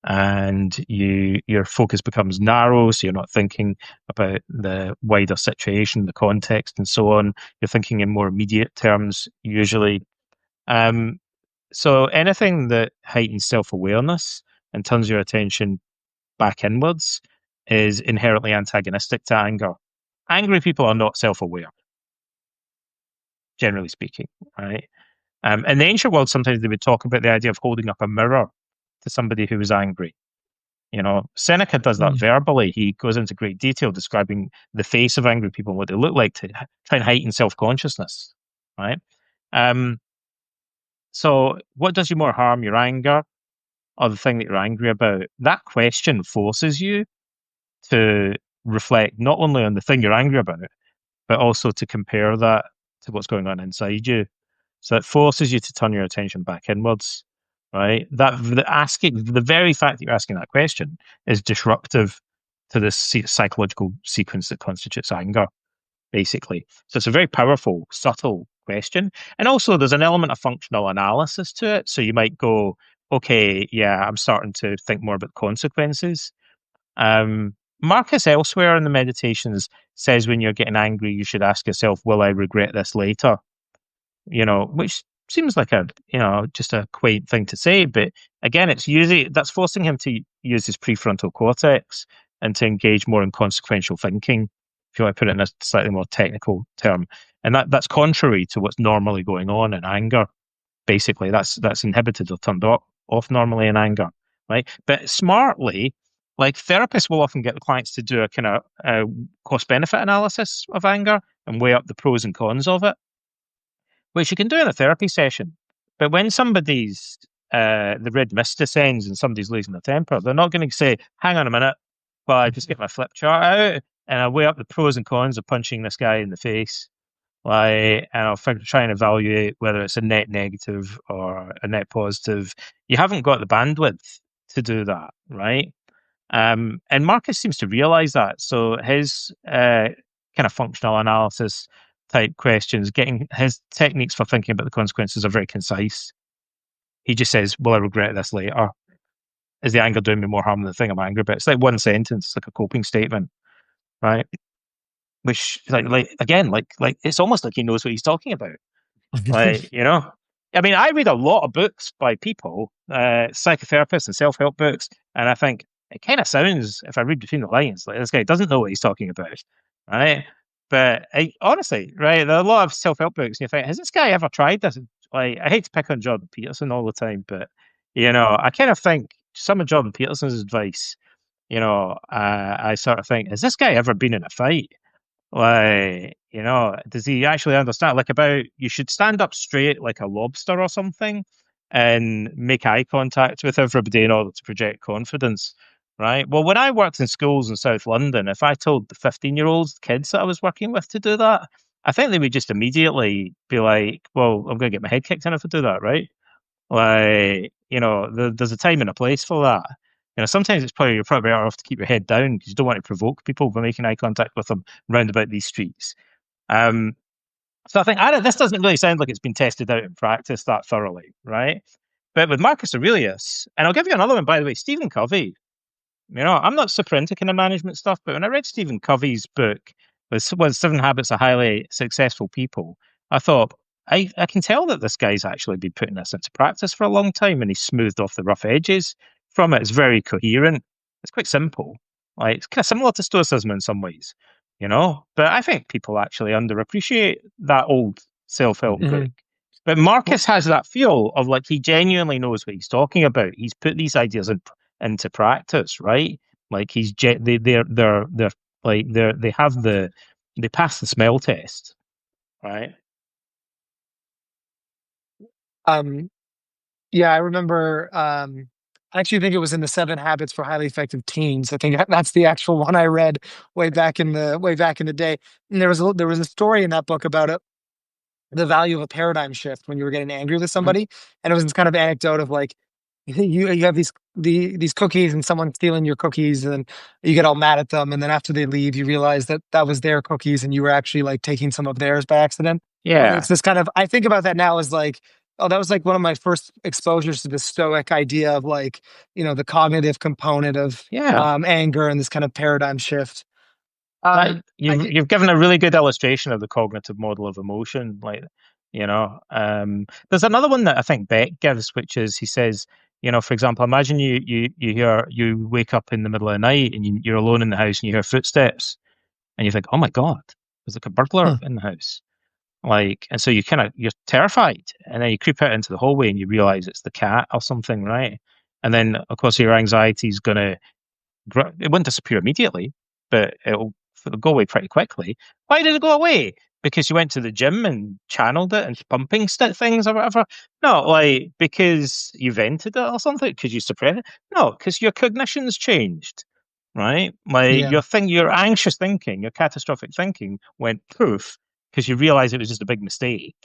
and your focus becomes narrow, so you're not thinking about the wider situation, the context, and so on. You're thinking in more immediate terms usually. So anything that heightens self-awareness and turns your attention back inwards is inherently antagonistic to anger. Angry people are not self-aware, generally speaking, right? In the ancient world, sometimes they would talk about the idea of holding up a mirror to somebody who was angry. Seneca does that verbally. He goes into great detail describing the face of angry people and what they look like to try and heighten self-consciousness, right? So what does you more harm, your anger or the thing that you're angry about? That question forces you to reflect not only on the thing you're angry about, but also to compare that to what's going on inside you. So it forces you to turn your attention back inwards, right? The very fact that you're asking that question is disruptive to this psychological sequence that constitutes anger, basically. So it's a very powerful, subtle question. And also there's an element of functional analysis to it. So you might go, okay, yeah, I'm starting to think more about consequences. Marcus elsewhere in the Meditations says when you're getting angry, you should ask yourself, will I regret this later? Which seems like just a quaint thing to say. But again, that's forcing him to use his prefrontal cortex and to engage more in consequential thinking, if you want to put it in a slightly more technical term. And that's contrary to what's normally going on in anger. Basically, that's inhibited or turned off normally in anger, right? But smartly, like therapists will often get the clients to do a kind of cost-benefit analysis of anger and weigh up the pros and cons of it, which you can do in a therapy session. But when the red mist descends and somebody's losing their temper, they're not going to say, hang on a minute, well, I just get my flip chart out and I weigh up the pros and cons of punching this guy in the face. Like, and I'll try and evaluate whether it's a net negative or a net positive. You haven't got the bandwidth to do that, right? And Marcus seems to realize that. So his kind of functional analysis type questions, getting his techniques for thinking about the consequences are very concise. He just says, "Will I regret this later? Is the anger doing me more harm than the thing I'm angry about?" It's like one sentence, like a coping statement, right? Which, like again, like it's almost like he knows what he's talking about. Like, I mean, I read a lot of books by people, psychotherapists and self-help books, and I think it kind of sounds, if I read between the lines, like this guy doesn't know what he's talking about, right? But honestly, right, there are a lot of self-help books, and you think, has this guy ever tried this? Like, I hate to pick on Jordan Peterson all the time, but I kind of think some of Jordan Peterson's advice, I sort of think, has this guy ever been in a fight? Like, does he actually understand? Like, about you should stand up straight like a lobster or something and make eye contact with everybody in order to project confidence, right? Well, when I worked in schools in South London, if I told the 15-year-olds, kids that I was working with to do that, I think they would just immediately be like, well, I'm going to get my head kicked in if I do that, right? Like, there's a time and a place for that. Sometimes you're probably better off to keep your head down because you don't want to provoke people by making eye contact with them round about these streets. Um, so I think this doesn't really sound like it's been tested out in practice that thoroughly, right? But with Marcus Aurelius, and I'll give you another one, by the way, Stephen Covey. I'm not super into kind of management stuff, but when I read Stephen Covey's book, was 7 Habits of Highly Successful People, I thought, I can tell that this guy's actually been putting this into practice for a long time and he's smoothed off the rough edges from it. It's very coherent. It's quite simple. Like, it's kind of similar to Stoicism in some ways, But I think people actually underappreciate that old self-help book. But Marcus has that feel of like he genuinely knows what he's talking about. He's put these ideas into practice, right? Like they're like they pass the smell test, right? Yeah, I remember. I actually think it was in the 7 Habits for Highly Effective Teens. I think that's the actual one I read way back in the day. And there was a story in that book about it, the value of a paradigm shift when you were getting angry with somebody, and it was this kind of anecdote of like you have these cookies and someone's stealing your cookies and you get all mad at them, and then after they leave you realize that that was their cookies and you were actually like taking some of theirs by accident. Yeah, It's this kind of, I think about that now as like, oh, that was like one of my first exposures to the Stoic idea of like, the cognitive component of yeah. anger and this kind of paradigm shift. You've given a really good illustration of the cognitive model of emotion. Like, there's another one that I think Beck gives, which is he says, for example, imagine you wake up in the middle of the night and you're alone in the house and you hear footsteps and you think, oh my God, there's like a burglar in the house. Like, and so you're terrified, and then you creep out into the hallway and you realize it's the cat or something, right? And then of course your anxiety is gonna it won't disappear immediately, but it'll go away pretty quickly. Why did it go away? Because you went to the gym and channeled it and pumping things or whatever? No, like because you vented it or something? Because you suppressed it? No, because your cognition's changed, right? Like Yeah. your anxious thinking, your catastrophic thinking went poof because you realize it was just a big mistake.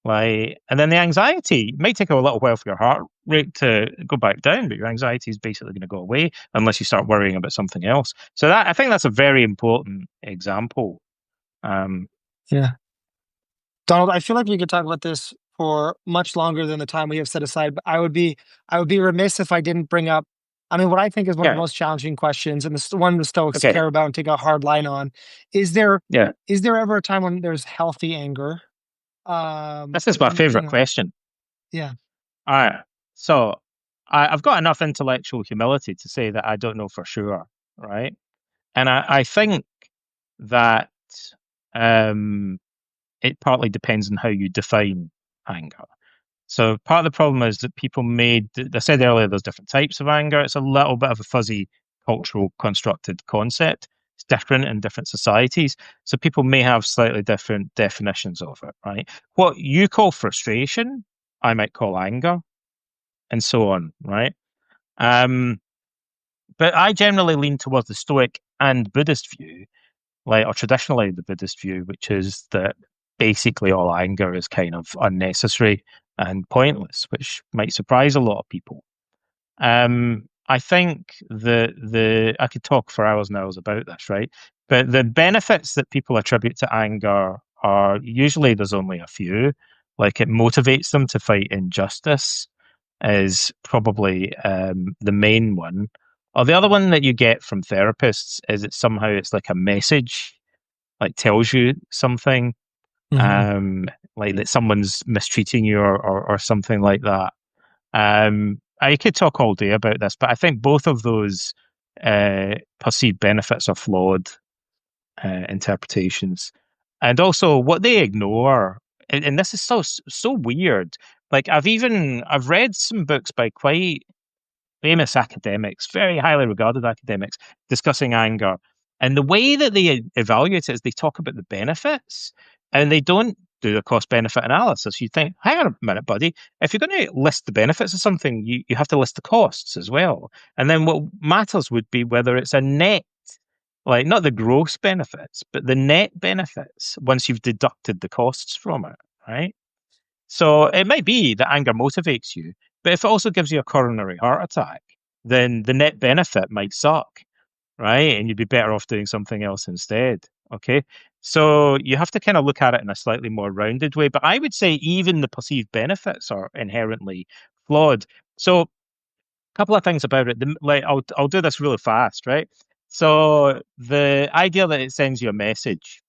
Like, and then the anxiety might take a little while for your heart rate to go back down, but your anxiety is basically going to go away unless you start worrying about something else. So I think that's a very important example. Yeah. Donald, I feel like we could talk about this for much longer than the time we have set aside, but I would be remiss if I didn't bring up, I mean, what I think is one of the Yeah. most challenging questions, and one the Stoics Okay. care about and take a hard line on. Is there Yeah. ever a time when there's healthy anger? This is my And, favorite question. Yeah. All right. So I've got enough intellectual humility to say that I don't know for sure. Right. And I think that it partly depends on how you define anger. So part of the problem is that people I said earlier, there's different types of anger. It's a little bit of a fuzzy cultural constructed concept. It's different in different societies. So people may have slightly different definitions of it, right? What you call frustration, I might call anger, and so on, right? But I generally lean towards the Stoic and Buddhist view, or traditionally the Buddhist view, which is that basically all anger is kind of unnecessary and pointless, which might surprise a lot of people. I think the I could talk for hours and hours about this, right? But the benefits that people attribute to anger are usually there's only a few. Like it motivates them to fight injustice is probably the main one. Or the other one that you get from therapists is it's like a message, like tells you something, Mm-hmm. like that someone's mistreating you or something like that. I could talk all day about this, but I think both of those perceived benefits are flawed interpretations. And also, what they ignore, and this is so weird. Like I've read some books by quite famous academics, very highly regarded academics, discussing anger. And the way that they evaluate it is they talk about the benefits and they don't do a cost benefit analysis. You think, hang on a minute, buddy. If you're going to list the benefits of something, you have to list the costs as well. And then what matters would be whether it's a net, like not the gross benefits, but the net benefits once you've deducted the costs from it, right? So it might be that anger motivates you, but if it also gives you a coronary heart attack, then the net benefit might suck, right? And you'd be better off doing something else instead. Okay. So you have to kind of look at it in a slightly more rounded way. But I would say even the perceived benefits are inherently flawed. So a couple of things about it. I'll do this really fast, right? So the idea that it sends you a message.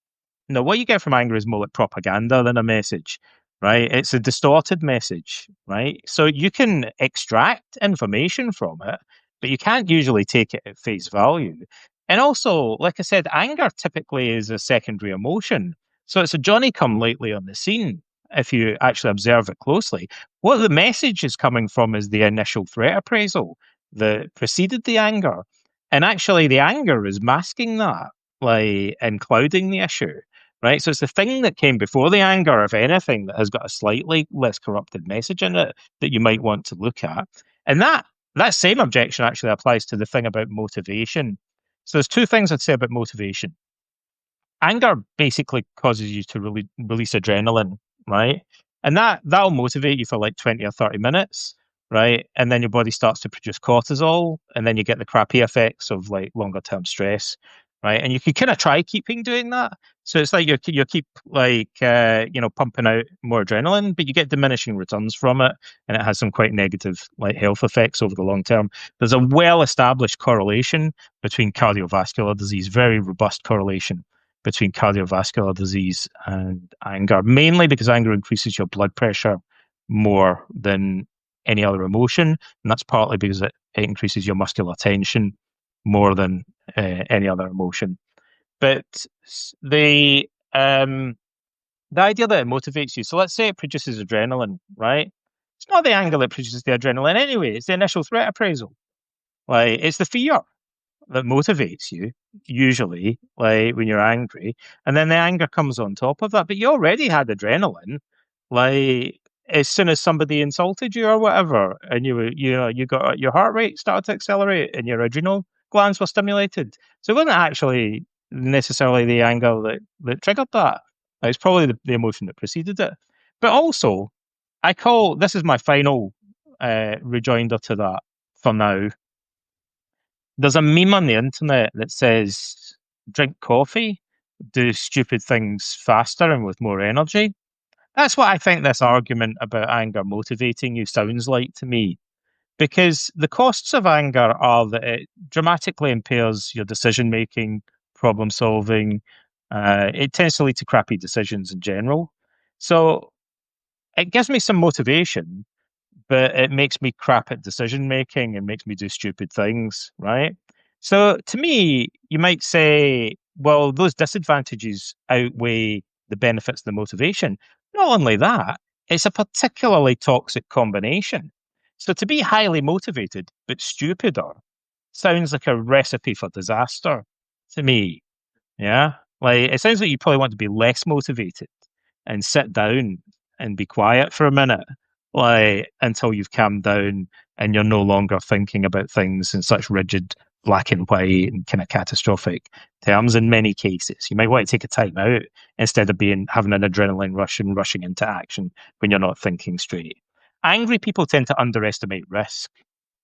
No, what you get from anger is more like propaganda than a message, right? It's a distorted message, right? So you can extract information from it, but you can't usually take it at face value. And also, like I said, anger typically is a secondary emotion. So it's a Johnny come lately on the scene if you actually observe it closely. What the message is coming from is the initial threat appraisal that preceded the anger. And actually, the anger is masking that, like, and clouding the issue, right? So it's the thing that came before the anger, if anything, that has got a slightly less corrupted message in it that you might want to look at. And that same objection actually applies to the thing about motivation. So there's two things I'd say about motivation. Anger basically causes you to release adrenaline, right? And that'll motivate you for like 20 or 30 minutes, right? And then your body starts to produce cortisol, and then you get the crappy effects of like longer term stress, right? And you can kind of try keeping doing that. So it's like you keep like pumping out more adrenaline, but you get diminishing returns from it, and it has some quite negative like health effects over the long term. There's a well established correlation between cardiovascular disease, very robust correlation between cardiovascular disease and anger, mainly because anger increases your blood pressure more than any other emotion. And that's partly because it increases your muscular tension more than any other emotion. But the idea that it motivates you, so let's say it produces adrenaline, right? It's not the anger that produces the adrenaline anyway, it's the initial threat appraisal. Like, it's the fear that motivates you, usually, like when you're angry, and then the anger comes on top of that. But you already had adrenaline, like as soon as somebody insulted you or whatever, and you got your heart rate started to accelerate and your adrenal glands were stimulated. So it wasn't actually necessarily the anger that triggered that. It's probably the emotion that preceded it. But also, this is my final rejoinder to that for now. There's a meme on the internet that says, drink coffee, do stupid things faster and with more energy. That's what I think this argument about anger motivating you sounds like to me. Because the costs of anger are that it dramatically impairs your decision making, problem solving. It tends to lead to crappy decisions in general. So it gives me some motivation, but it makes me crap at decision making and makes me do stupid things, right? So to me, you might say, well, those disadvantages outweigh the benefits of the motivation. Not only that, it's a particularly toxic combination. So to be highly motivated but stupider sounds like a recipe for disaster to me. Yeah. Like it sounds like you probably want to be less motivated and sit down and be quiet for a minute, like until you've calmed down and you're no longer thinking about things in such rigid black and white and kind of catastrophic terms in many cases. You might want to take a time out instead of having an adrenaline rush and rushing into action when you're not thinking straight. Angry people tend to underestimate risk,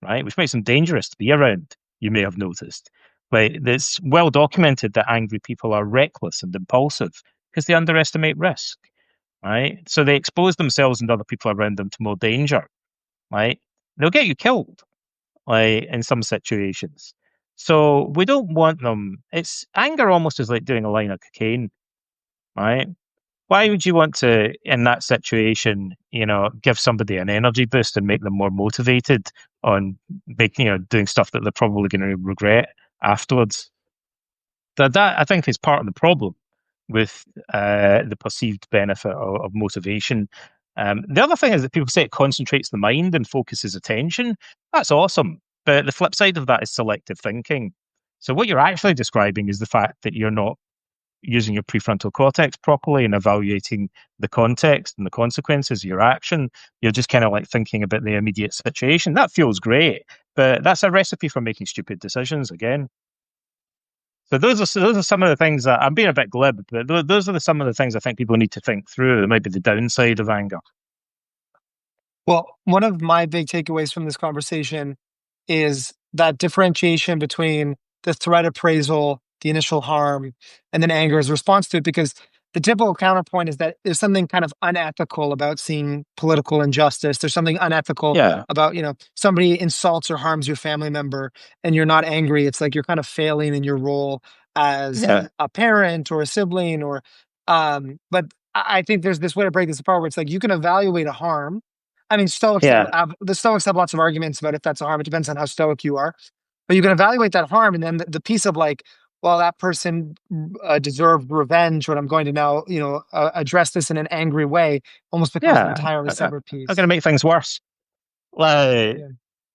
right? Which makes them dangerous to be around, you may have noticed. Like, it's well documented that angry people are reckless and impulsive because they underestimate risk, right? So they expose themselves and other people around them to more danger, right? They'll get you killed, like, in some situations. So we don't want them. It's anger almost is like doing a line of cocaine, right? Why would you want to, in that situation, give somebody an energy boost and make them more motivated on doing stuff that they're probably going to regret afterwards? That I think is part of the problem with the perceived benefit of motivation. The other thing is that people say it concentrates the mind and focuses attention. That's awesome. But the flip side of that is selective thinking. So what you're actually describing is the fact that you're not using your prefrontal cortex properly and evaluating the context and the consequences of your action. You're just kind of like thinking about the immediate situation. That feels great, but that's a recipe for making stupid decisions again. So those are some of the things that I'm being a bit glib, but those are some of the things I think people need to think through. It might be the downside of anger. Well, one of my big takeaways from this conversation is that differentiation between the threat appraisal, the initial harm, and then anger as a response to it, because the typical counterpoint is that there's something kind of unethical about seeing political injustice. There's something unethical Yeah, about, somebody insults or harms your family member and you're not angry. It's like you're kind of failing in your role as yeah, a parent or a sibling but I think there's this way to break this apart where it's like you can evaluate a harm. I mean, yeah, the Stoics have lots of arguments about if that's a harm. It depends on how Stoic you are, but you can evaluate that harm, and then the piece of like, well, that person deserved revenge, but I'm going to now, address this in an angry way, almost becomes an yeah. entirely I'm separate going piece. to make things worse. Like,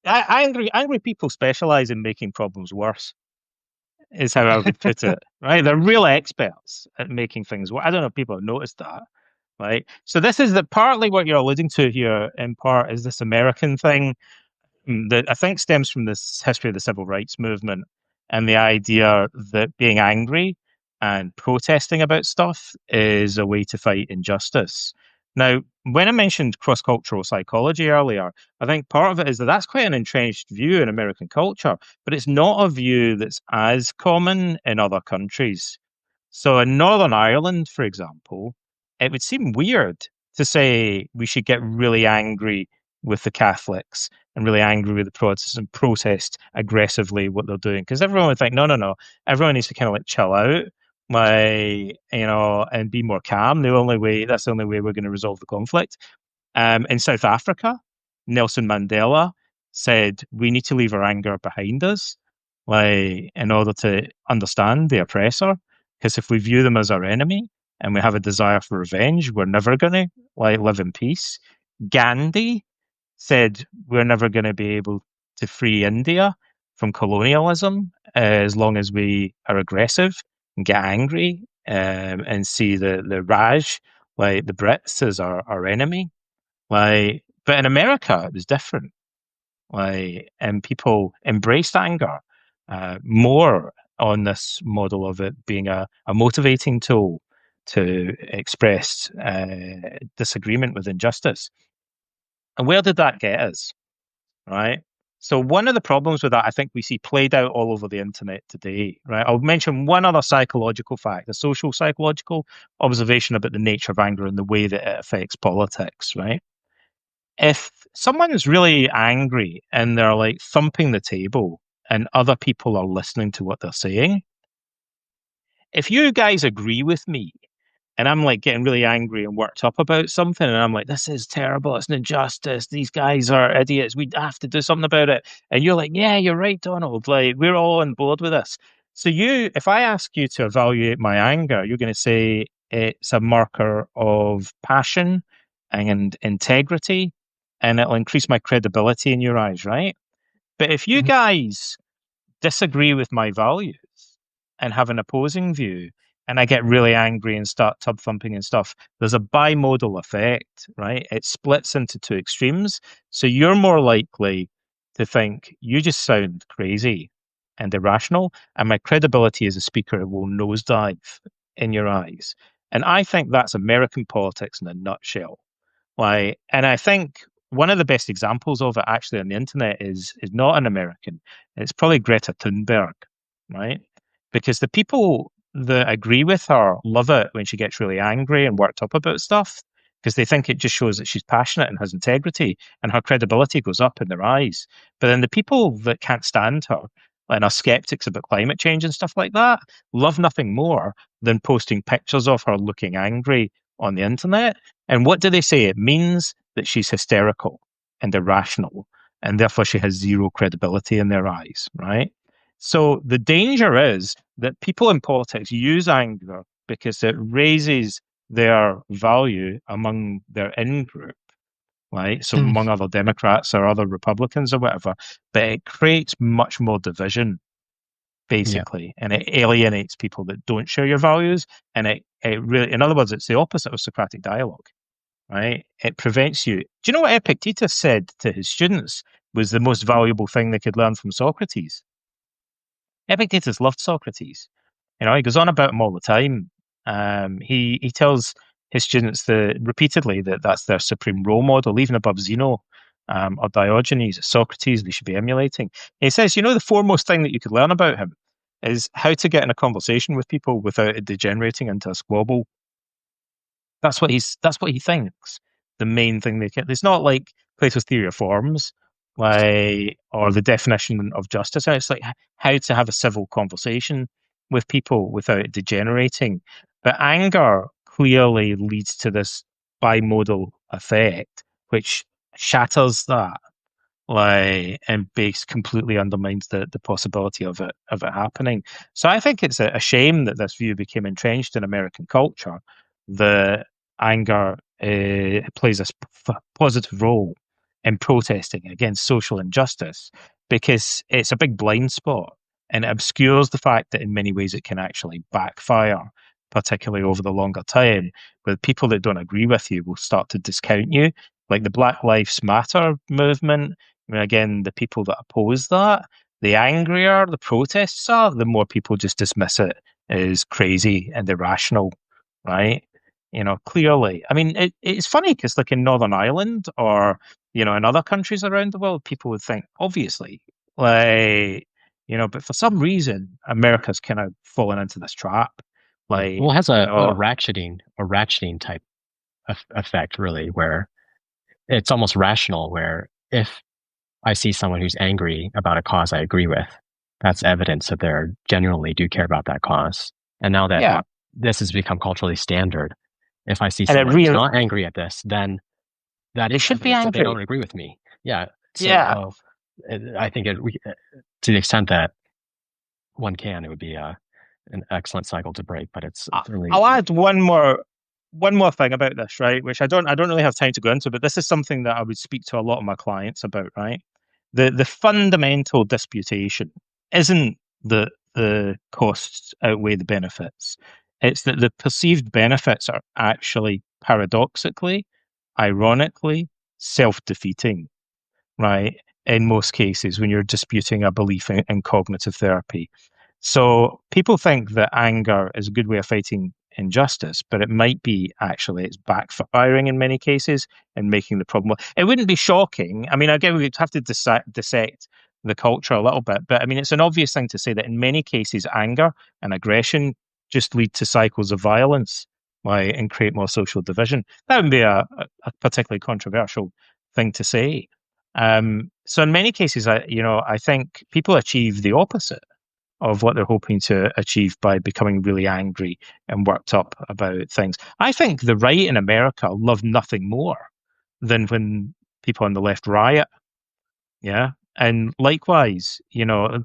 Yeah. angry people specialize in making problems worse. Is how I would put it. Right? They're real experts at making things worse. I don't know if people have noticed that. Right. So this is partly what you're alluding to here. In part, is this American thing that I think stems from this history of the civil rights movement and the idea that being angry and protesting about stuff is a way to fight injustice. Now, when I mentioned cross cultural psychology earlier, I think part of it is that that's quite an entrenched view in American culture, but it's not a view that's as common in other countries. So in Northern Ireland, for example, it would seem weird to say we should get really angry with the Catholics and really angry with the Protestants and protest aggressively what they're doing. Because everyone would think, no, no, no, everyone needs to kind of like chill out, and be more calm. That's the only way we're going to resolve the conflict. In South Africa, Nelson Mandela said we need to leave our anger behind us, like, in order to understand the oppressor. Because if we view them as our enemy and we have a desire for revenge, we're never going to live in peace. Gandhi said we're never going to be able to free India from colonialism as long as we are aggressive and get angry, and see the Raj, like the Brits, as our enemy. But in America, it was different. And people embraced anger more on this model of it being a motivating tool to express disagreement with injustice. And where did that get us? Right. So one of the problems with that, I think we see played out all over the internet today, right? I'll mention one other psychological fact, a social psychological observation about the nature of anger and the way that it affects politics, right? If someone is really angry and they're like thumping the table and other people are listening to what they're saying, if you guys agree with me and I'm like getting really angry and worked up about something, and I'm like, this is terrible, it's an injustice, these guys are idiots, we have to do something about it. And you're like, yeah, you're right, Donald, like, we're all on board with this. So if I ask you to evaluate my anger, you're going to say it's a marker of passion and integrity, and it'll increase my credibility in your eyes, right? But if you Mhm. guys disagree with my values and have an opposing view, and I get really angry and start tub thumping and stuff, there's a bimodal effect, right? It splits into two extremes. So you're more likely to think you just sound crazy. and irrational, and my credibility as a speaker will nosedive in your eyes. And I think that's American politics in a nutshell. Like, and I think one of the best examples of it actually on the internet is not an American. It's probably Greta Thunberg, right? Because the people that agree with her love it when she gets really angry and worked up about stuff because they think it just shows that she's passionate and has integrity and her credibility goes up in their eyes. But then the people that can't stand her and are skeptics about climate change and stuff like that love nothing more than posting pictures of her looking angry on the internet. And what do they say? It means that she's hysterical and irrational, and therefore she has zero credibility in their eyes, right? So the danger is that people in politics use anger because it raises their value among their in-group, right? So Hmm. among other Democrats or other Republicans or whatever, but it creates much more division, Yeah. basically, and it alienates people that don't share your values. And it really, in other words, it's the opposite of Socratic dialogue, right? It prevents you. Do you know what Epictetus said to his students was the most valuable thing they could learn from Socrates? Epictetus loved Socrates. You know, he goes on about him all the time. He tells his students that repeatedly that that's their supreme role model, even above Zeno or Diogenes, Socrates. They should be emulating. He says, you know, the foremost thing that you could learn about him is how to get in a conversation with people without it degenerating into a squabble. That's what he thinks. The main thing they can. It's not like Plato's theory of forms, like or the definition of justice. It's like how to have a civil conversation with people without it degenerating. But anger clearly leads to this bimodal effect, which shatters that like and base completely undermines the possibility of it happening. So I think it's a shame that this view became entrenched in American culture. The anger plays a positive role in protesting against social injustice because it's a big blind spot and it obscures the fact that in many ways it can actually backfire, particularly over the longer time, where people that don't agree with you will start to discount you. Like the Black Lives Matter movement, I mean, again, the people that oppose that, the angrier the protests are, the more people just dismiss it as crazy and irrational, right? You know, clearly. I mean, it's funny because, like in Northern Ireland or, you know, in other countries around the world, people would think, obviously, like, you know, but for some reason, America's kind of fallen into this trap. Yeah. Well, Like, it has you a know, ratcheting type effect, really, where it's almost rational. Where if I see someone who's angry about a cause I agree with, that's evidence that they genuinely do care about that cause. And now that yeah. this has become culturally standard, if I see And it someone who's really, not angry at this, then that they is should be evidence that they don't angry. agree with me. Yeah. So, Yeah. I think to the extent that one can, it would be an excellent cycle to break. But it's certainly, I'll add one more thing about this, right? Which I don't really have time to go into, but this is something that I would speak to a lot of my clients about, right? The fundamental disputation isn't that the costs outweigh the benefits. It's that the perceived benefits are actually paradoxically, ironically, self-defeating, right? In most cases, when you're disputing a belief in cognitive therapy. So people think that anger is a good way of fighting injustice, but it might be actually it's backfiring in many cases and making the problem. It wouldn't be shocking. I mean, again, we'd have to dissect the culture a little bit, but I mean, it's an obvious thing to say that in many cases, anger and aggression just lead to cycles of violence, like, and create more social division. That would be a particularly controversial thing to say. So in many cases, I think people achieve the opposite of what they're hoping to achieve by becoming really angry and worked up about things. I think the right in America love nothing more than when people on the left riot. Yeah. And likewise,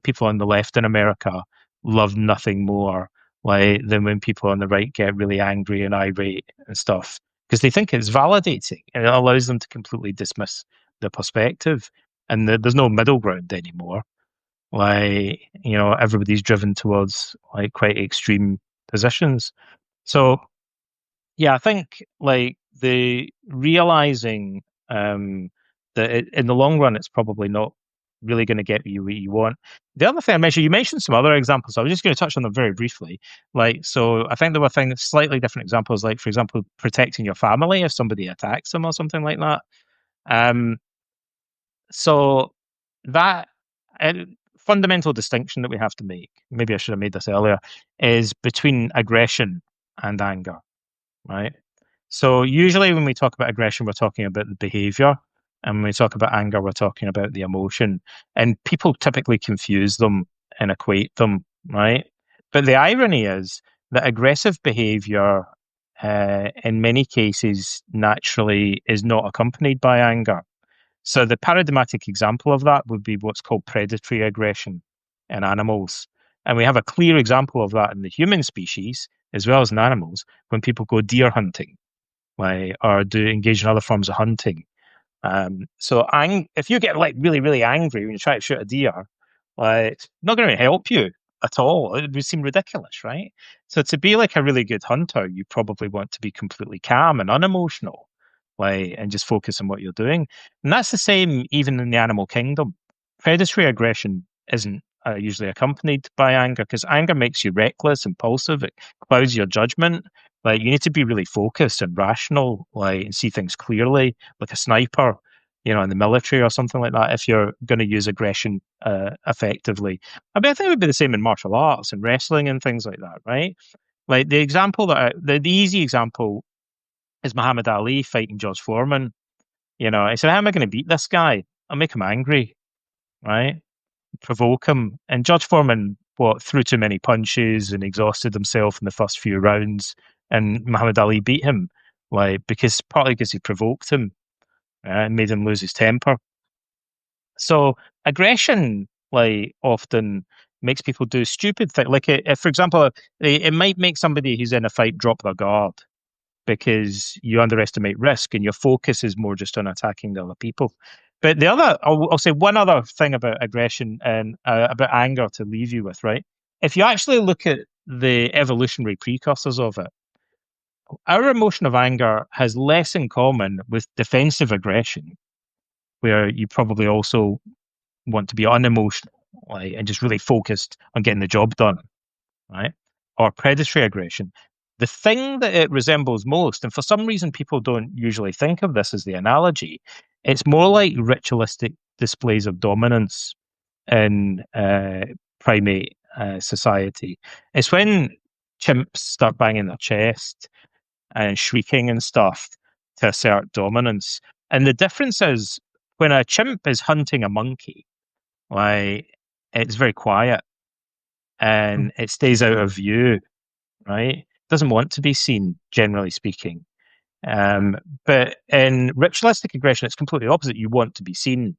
people on the left in America love nothing more like than when people on the right get really angry and irate and stuff because they think it's validating and it allows them to completely dismiss the perspective and there's no middle ground anymore. Like, everybody's driven towards like quite extreme positions. So yeah, I think like the realizing that in the long run it's probably not really going to get you what you want. The other thing I mentioned, you mentioned some other examples. I was just going to touch on them very briefly. Like, so I think there were things, slightly different examples, like, for example, protecting your family if somebody attacks them or something like that. So that fundamental distinction that we have to make, maybe I should have made this earlier, is between aggression and anger, right? So usually when we talk about aggression, we're talking about the behavior. And when we talk about anger, we're talking about the emotion. And people typically confuse them and equate them, right? But the irony is that aggressive behavior, in many cases, naturally is not accompanied by anger. So the paradigmatic example of that would be what's called predatory aggression in animals. And we have a clear example of that in the human species, as well as in animals, when people go deer hunting, like, or do engage in other forms of hunting. So if you get like really, really angry when you try to shoot a deer, like, it's not going to help you at all. It would seem ridiculous, right? So to be like a really good hunter, you probably want to be completely calm and unemotional, like, and just focus on what you're doing. And that's the same even in the animal kingdom. Predatory aggression isn't usually accompanied by anger, because anger makes you reckless, impulsive. It clouds your judgment. Like, you need to be really focused and rational, like, and see things clearly, like a sniper, in the military or something like that, if you're going to use aggression effectively. I mean, I think it would be the same in martial arts and wrestling and things like that, right? Like, the example the easy example is Muhammad Ali fighting George Foreman. He said, how am I going to beat this guy? I'll make him angry, right? Provoke him. And George Foreman, threw too many punches and exhausted himself in the first few rounds. And Muhammad Ali beat him, like, partly because he provoked him and made him lose his temper. So aggression, like, often makes people do stupid things. Like, if, for example, it might make somebody who's in a fight drop their guard because you underestimate risk and your focus is more just on attacking the other people. But I'll say one other thing about aggression and about anger to leave you with, right? If you actually look at the evolutionary precursors of it, our emotion of anger has less in common with defensive aggression, where you probably also want to be unemotional, like, and just really focused on getting the job done, right? Or predatory aggression. The thing that it resembles most, and for some reason people don't usually think of this as the analogy, it's more like ritualistic displays of dominance in primate society. It's when chimps start banging their chest and shrieking and stuff to assert dominance. And the difference is, when a chimp is hunting a monkey, like, it's very quiet and it stays out of view, right? Doesn't want to be seen, generally speaking. But in ritualistic aggression, it's completely opposite. You want to be seen,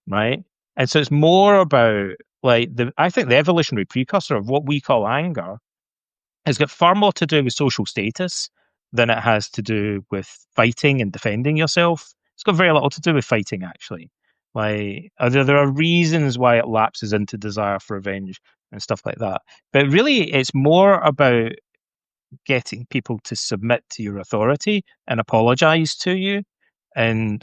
right? And so it's more about, like, I think the evolutionary precursor of what we call anger has got far more to do with social status than it has to do with fighting and defending yourself. It's got very little to do with fighting, actually. Like, there are reasons why it lapses into desire for revenge and stuff like that. But really, it's more about getting people to submit to your authority and apologize to you, and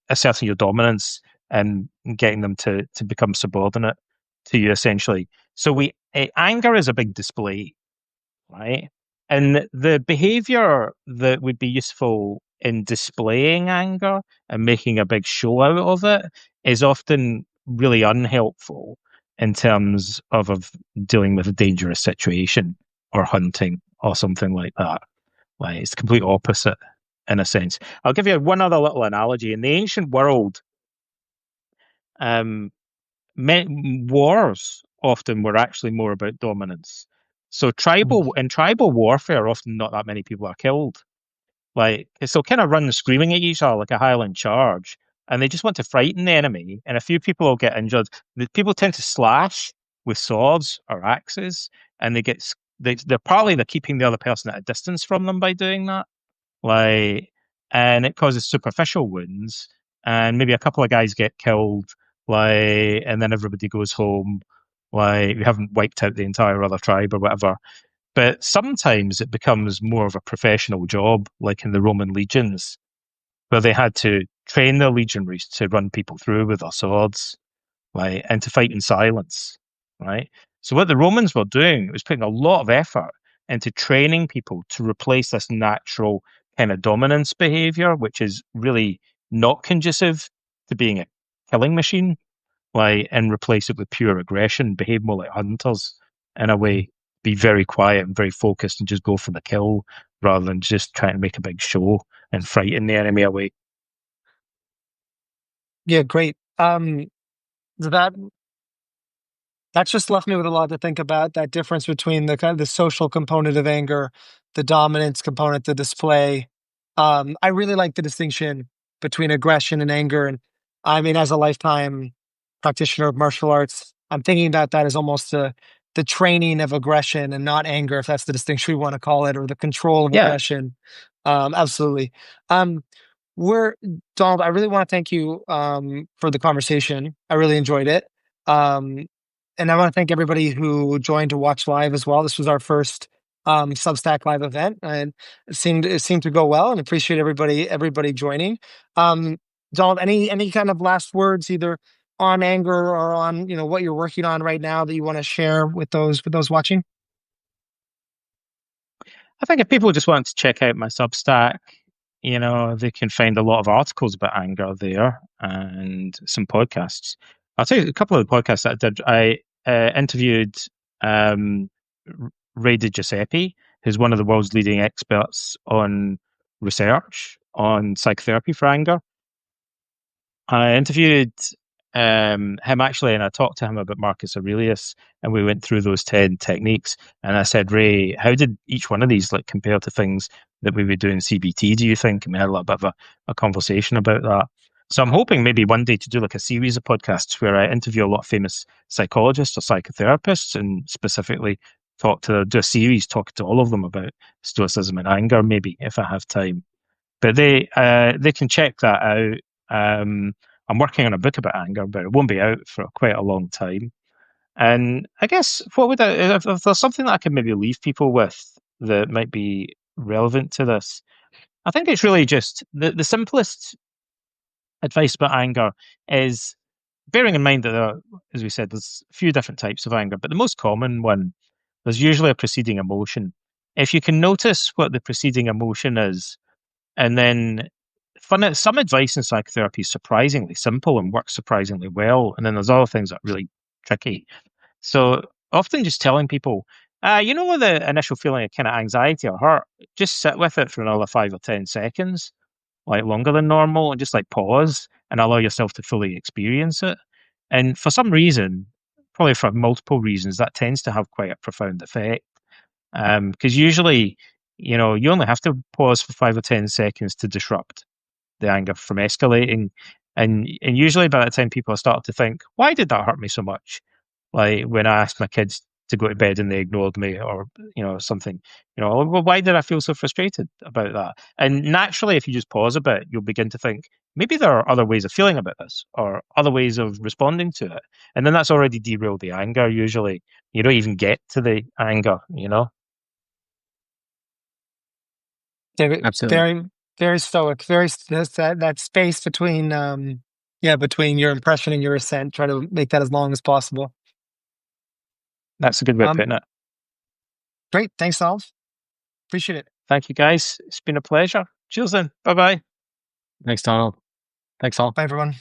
asserting your dominance and getting them to become subordinate to you, essentially. So anger is a big display, right? And the behavior that would be useful in displaying anger and making a big show out of it is often really unhelpful in terms of dealing with a dangerous situation or hunting or something like that. Like, it's the complete opposite in a sense. I'll give you one other little analogy. In the ancient world, wars often were actually more about dominance. So in tribal warfare, often not that many people are killed. Like, so kind of run screaming at each other like a Highland charge, and they just want to frighten the enemy, and a few people will get injured. The people tend to slash with swords or axes, and they're keeping the other person at a distance from them by doing that. Like, and it causes superficial wounds, and maybe a couple of guys get killed, like, and then everybody goes home. Like, we haven't wiped out the entire other tribe or whatever. But sometimes it becomes more of a professional job, like in the Roman legions, where they had to train their legionaries to run people through with their swords, right, and to fight in silence, right? So what the Romans were doing was putting a lot of effort into training people to replace this natural kind of dominance behavior, which is really not conducive to being a killing machine, like, and replace it with pure aggression, behave more like hunters in a way, be very quiet and very focused and just go for the kill rather than just trying to make a big show and frighten the enemy away. Yeah, great. That That's just left me with a lot to think about. That difference between the kind of the social component of anger, the dominance component, the display. I really like the distinction between aggression and anger. And I mean, as a lifetime practitioner of martial arts, I'm thinking about that as almost the training of aggression and not anger, if that's the distinction we want to call it, or the control of Yeah, aggression. Absolutely. Um, we're Donald, I really want to thank you for the conversation. I really enjoyed it. Um, and I want to thank everybody who joined to watch live as well. This was our first Substack live event, and it seemed to go well. And appreciate everybody joining. Um, Donald, any kind of last words, either on anger or on what you're working on right now that you want to share with those watching? I think if people just want to check out my Substack, they can find a lot of articles about anger there and some podcasts. I'll tell you a couple of the podcasts that I did. I interviewed um, Ray Giuseppe, who's one of the world's leading experts on research on psychotherapy for anger. I interviewed him actually, and I talked to him about Marcus Aurelius, and we went through those 10 techniques. And I said, Ray, how did each one of these like compare to things that we would do in CBT, do you think? And we had a little bit of a conversation about that. So I'm hoping maybe one day to do like a series of podcasts where I interview a lot of famous psychologists or psychotherapists and specifically do a series talking to all of them about Stoicism and anger, maybe if I have time. But they can check that out. I'm working on a book about anger, but it won't be out for quite a long time. And I guess if there's something that I can maybe leave people with that might be relevant to this, I think it's really just the simplest advice about anger is bearing in mind that as we said, there's a few different types of anger, but the most common one, there's usually a preceding emotion. If you can notice what the preceding emotion is, and then some advice in psychotherapy is surprisingly simple and works surprisingly well. And then there's other things that are really tricky. So often just telling people, the initial feeling of kind of anxiety or hurt, just sit with it for another 5 or 10 seconds, like longer than normal, and just like pause and allow yourself to fully experience it. And for some reason, probably for multiple reasons, that tends to have quite a profound effect. Because usually, you only have to pause for 5 or 10 seconds to disrupt the anger from escalating. And usually by the time people start to think, why did that hurt me so much? Like when I asked my kids to go to bed and they ignored me, or something, well, why did I feel so frustrated about that? And naturally, if you just pause a bit, you'll begin to think, maybe there are other ways of feeling about this or other ways of responding to it. And then that's already derailed the anger. Usually you don't even get to the anger. David, Absolutely. very, very stoic. That space between between your impression and your assent. Try to make that as long as possible. That's a good way of Um, putting it. Great. Thanks, Donald. Appreciate it. Thank you, guys. It's been a pleasure. Cheers then. Bye bye. Thanks, Donald. Thanks all. Bye, everyone.